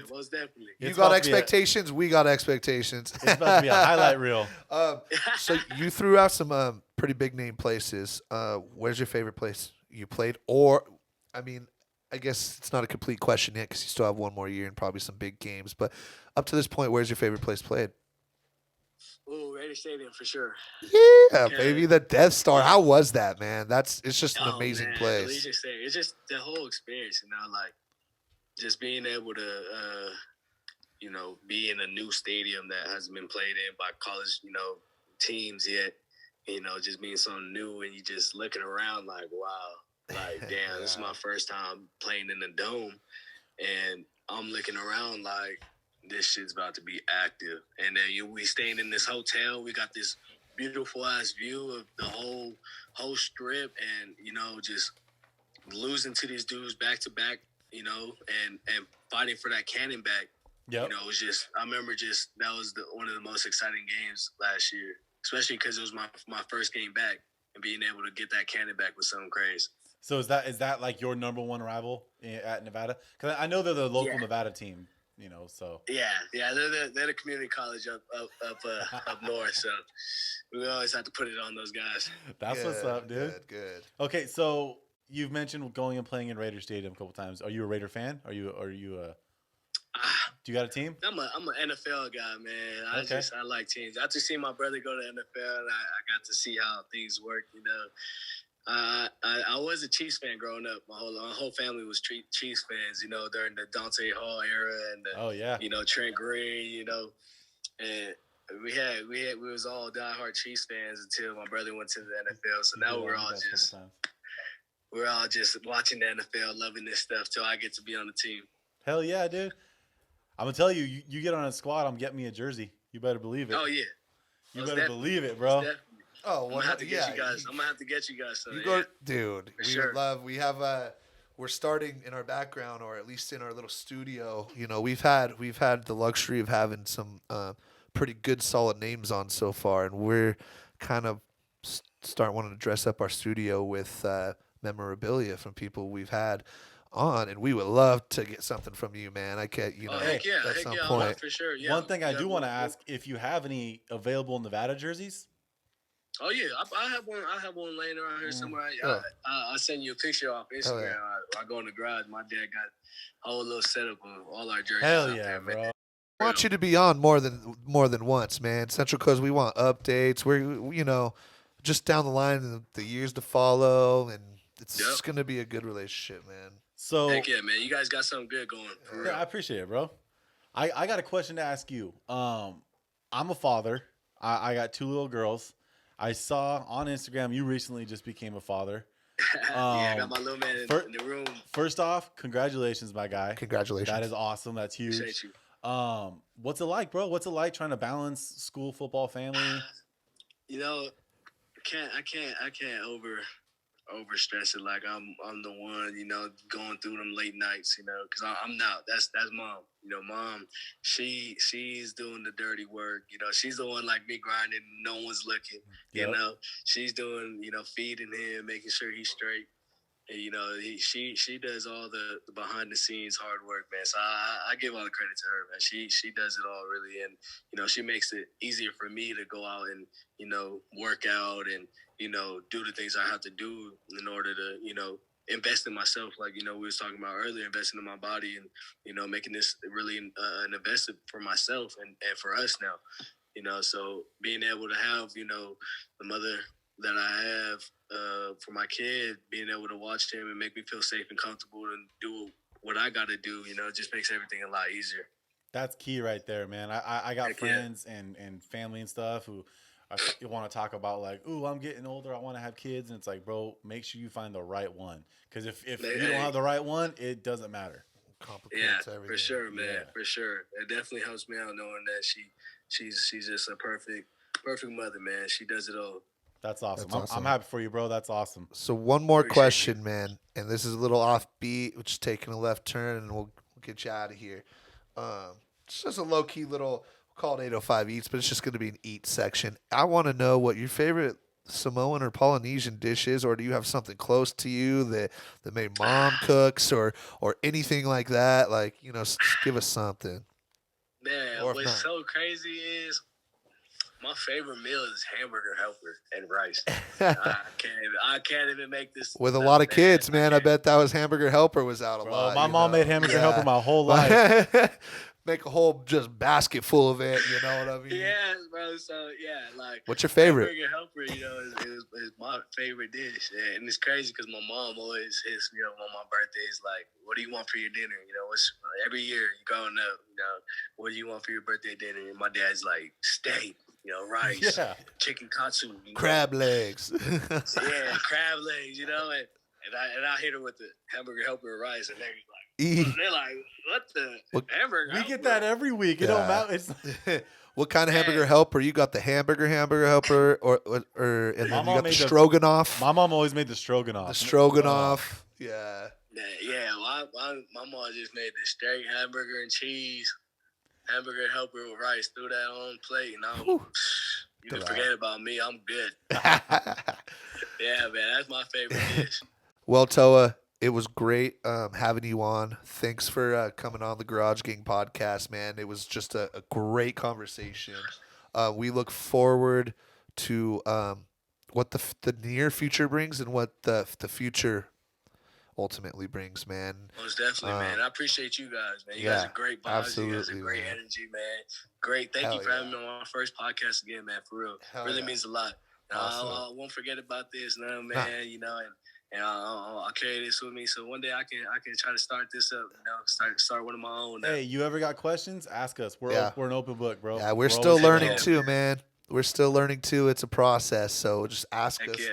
Most definitely. You got expectations. We got expectations. It's about to be a highlight reel. So you threw out some pretty big name places. Where's your favorite place you played? Or, I mean, I guess it's not a complete question yet because you still have one more year and probably some big games. But up to this point, where's your favorite place played? Ooh, Raider Stadium for sure. Yeah, baby, the Death Star. How was that, man? It's just an amazing place. Legion Stadium. It's just the whole experience, you know, like just being able to, be in a new stadium that hasn't been played in by college, teams yet. You know, just being something new, and you just looking around like, wow, like damn, this is my first time playing in the dome, and I'm looking around like, this shit's about to be active. And then we staying in this hotel. We got this beautiful ass view of the whole strip, and just losing to these dudes back to back, and fighting for that cannon back. Yep. It was just, I remember that was one of the most exciting games last year, especially because it was my first game back, and being able to get that cannon back was something crazy. So is that like your number one rival at Nevada? Because I know they're the local Nevada team. So. Yeah, they're the community college up north, so we always have to put it on those guys. That's what's up, dude. Good. Okay, so you've mentioned going and playing in Raider Stadium a couple times. Are you a Raider fan? Are you do you got a team? I'm an NFL guy, man. Okay. I like teams. I just seen my brother go to NFL, and I got to see how things work. I was a Chiefs fan growing up. My whole family was Chiefs fans. During the Dante Hall era and Trent Green. And we was all diehard Chiefs fans until my brother went to the NFL. So now we're all just watching the NFL, loving this stuff till I get to be on the team. Hell yeah, dude. I'm gonna tell you, you get on a squad, I'm getting me a jersey. You better believe it. Oh yeah. You better believe it, bro. Oh, I'm gonna have to get you guys. I'm gonna have to get you guys. So, dude. We have we're starting in our background, or at least in our little studio. We've had the luxury of having some pretty good, solid names on so far, and we're kind of start wanting to dress up our studio with memorabilia from people we've had on, and we would love to get something from you, man. I can't, heck yeah, for sure. Yeah. One thing I do want to ask, if you have any available Nevada jerseys. Oh yeah, I have one. I have one laying around here somewhere. I'll send you a picture off Instagram. Yeah. I go in the garage. My dad got a whole little setup of all our jerseys. Hell yeah, bro. I want you to be on more than once, man. Central Coast, we want updates. We're just down the line, the years to follow, and it's just gonna be a good relationship, man. So heck yeah, man. You guys got something good going. For real. I appreciate it, bro. I got a question to ask you. I'm a father. I got 2 little girls. I saw on Instagram you recently just became a father. I got my little man in the room. First off, congratulations, my guy. Congratulations. That is awesome. That's huge. Appreciate you. What's it like, bro? What's it like trying to balance school, football, family? I can't over stress it like I'm the one, going through them late nights, because I'm not. That's mom. Mom, she's doing the dirty work. She's the one like me grinding. No one's looking. Yep. She's doing, feeding him, making sure he's straight. And, she does all the behind the scenes hard work, man. So I give all the credit to her, man. She does it all really, and she makes it easier for me to go out and work out and do the things I have to do in order to invest in myself. Like we was talking about earlier, investing in my body and making this really an investment for myself and for us now. So being able to have the mother that I have for my kid, being able to watch him and make me feel safe and comfortable and do what I got to do, it just makes everything a lot easier. That's key right there, man. I got friends and family and stuff who want to talk about like, ooh, I'm getting older, I want to have kids. And it's like, bro, make sure you find the right one. Because if you don't have the right one, it doesn't matter. Complicates everything. For sure, man. Yeah. For sure. It definitely helps me out knowing that she's just a perfect mother, man. She does it all. That's awesome. I'm happy for you, bro. That's awesome. So one more question, man, and this is a little offbeat, which is taking a left turn, and we'll get you out of here. It's just a low-key little, we'll call it 805 Eats, but it's just going to be an eat section. I want to know what your favorite Samoan or Polynesian dish is, or do you have something close to you that maybe mom cooks or anything like that? Like, just give us something. Man, what's so crazy is my favorite meal is hamburger helper and rice. I can't even make this. With a lot of kids, man, I bet that was hamburger helper was out a lot. My mom made hamburger helper my whole life. Make a whole just basket full of it, you know what I mean? Yeah, bro. So like. What's your favorite? Hamburger helper, is my favorite dish, and it's crazy because my mom always hits me up on my birthdays. Like, what do you want for your dinner? Every year you growing up, what do you want for your birthday dinner? And my dad's like steak. Rice, chicken katsu, crab legs. Yeah, crab legs, and I hit her with the hamburger helper and rice, and they're like, what the hamburger? We get that every week. It don't matter. What kind of hamburger helper? You got the hamburger helper, or and then you got the stroganoff. My mom always made the stroganoff. The stroganoff, yeah. Well, my mom just made the straight hamburger and cheese. Hamburger helper with rice, threw that on plate, and you can forget about me. I'm good. Yeah, man, that's my favorite dish. Well, Toa, it was great having you on. Thanks for coming on the Garage Gang podcast, man. It was just a great conversation. We look forward to what the near future brings and what the future ultimately brings, man. Most definitely, man. I appreciate you guys, man. You guys are great vibes. Absolutely, you guys are great man. energy, man. Great. Thank you for having me on my first podcast again, man. For real. Really means a lot. Awesome. I won't forget about this, man. You know, and I'll carry this with me. So one day I can try to start this up. You know, start one of my own. Hey, you ever got questions? Ask us. We're an open book, bro. Yeah, we're still learning too, man. We're still learning too. It's a process, so just ask us. Yeah.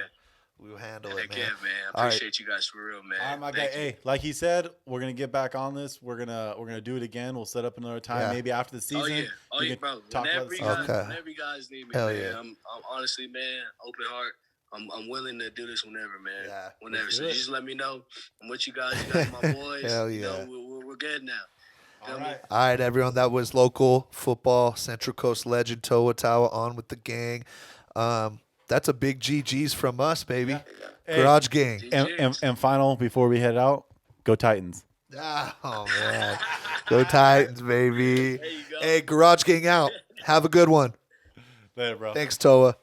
We'll handle it, man. Yeah, man. I appreciate you guys for real, man. All right, my guy. Hey, like he said, we're gonna get back on this. We're gonna do it again. We'll set up another time, maybe after the season. Oh yeah, bro. Whenever you guys need me, man. Yeah. I'm honestly, man, open heart. I'm willing to do this whenever, man. Yeah. Whenever. So just let me know. I'm with you guys. You guys are my boys. Hell yeah. You know, we're good now. All right. All right, everyone. That was local football Central Coast legend Toa Taua on with the gang. That's a big GG's from us, baby. Yeah. Garage Gang. And final, before we head out, go Titans. Oh, man. Go Titans, baby. There you go. Hey, Garage Gang out. Have a good one. Later, bro. Thanks, Toa.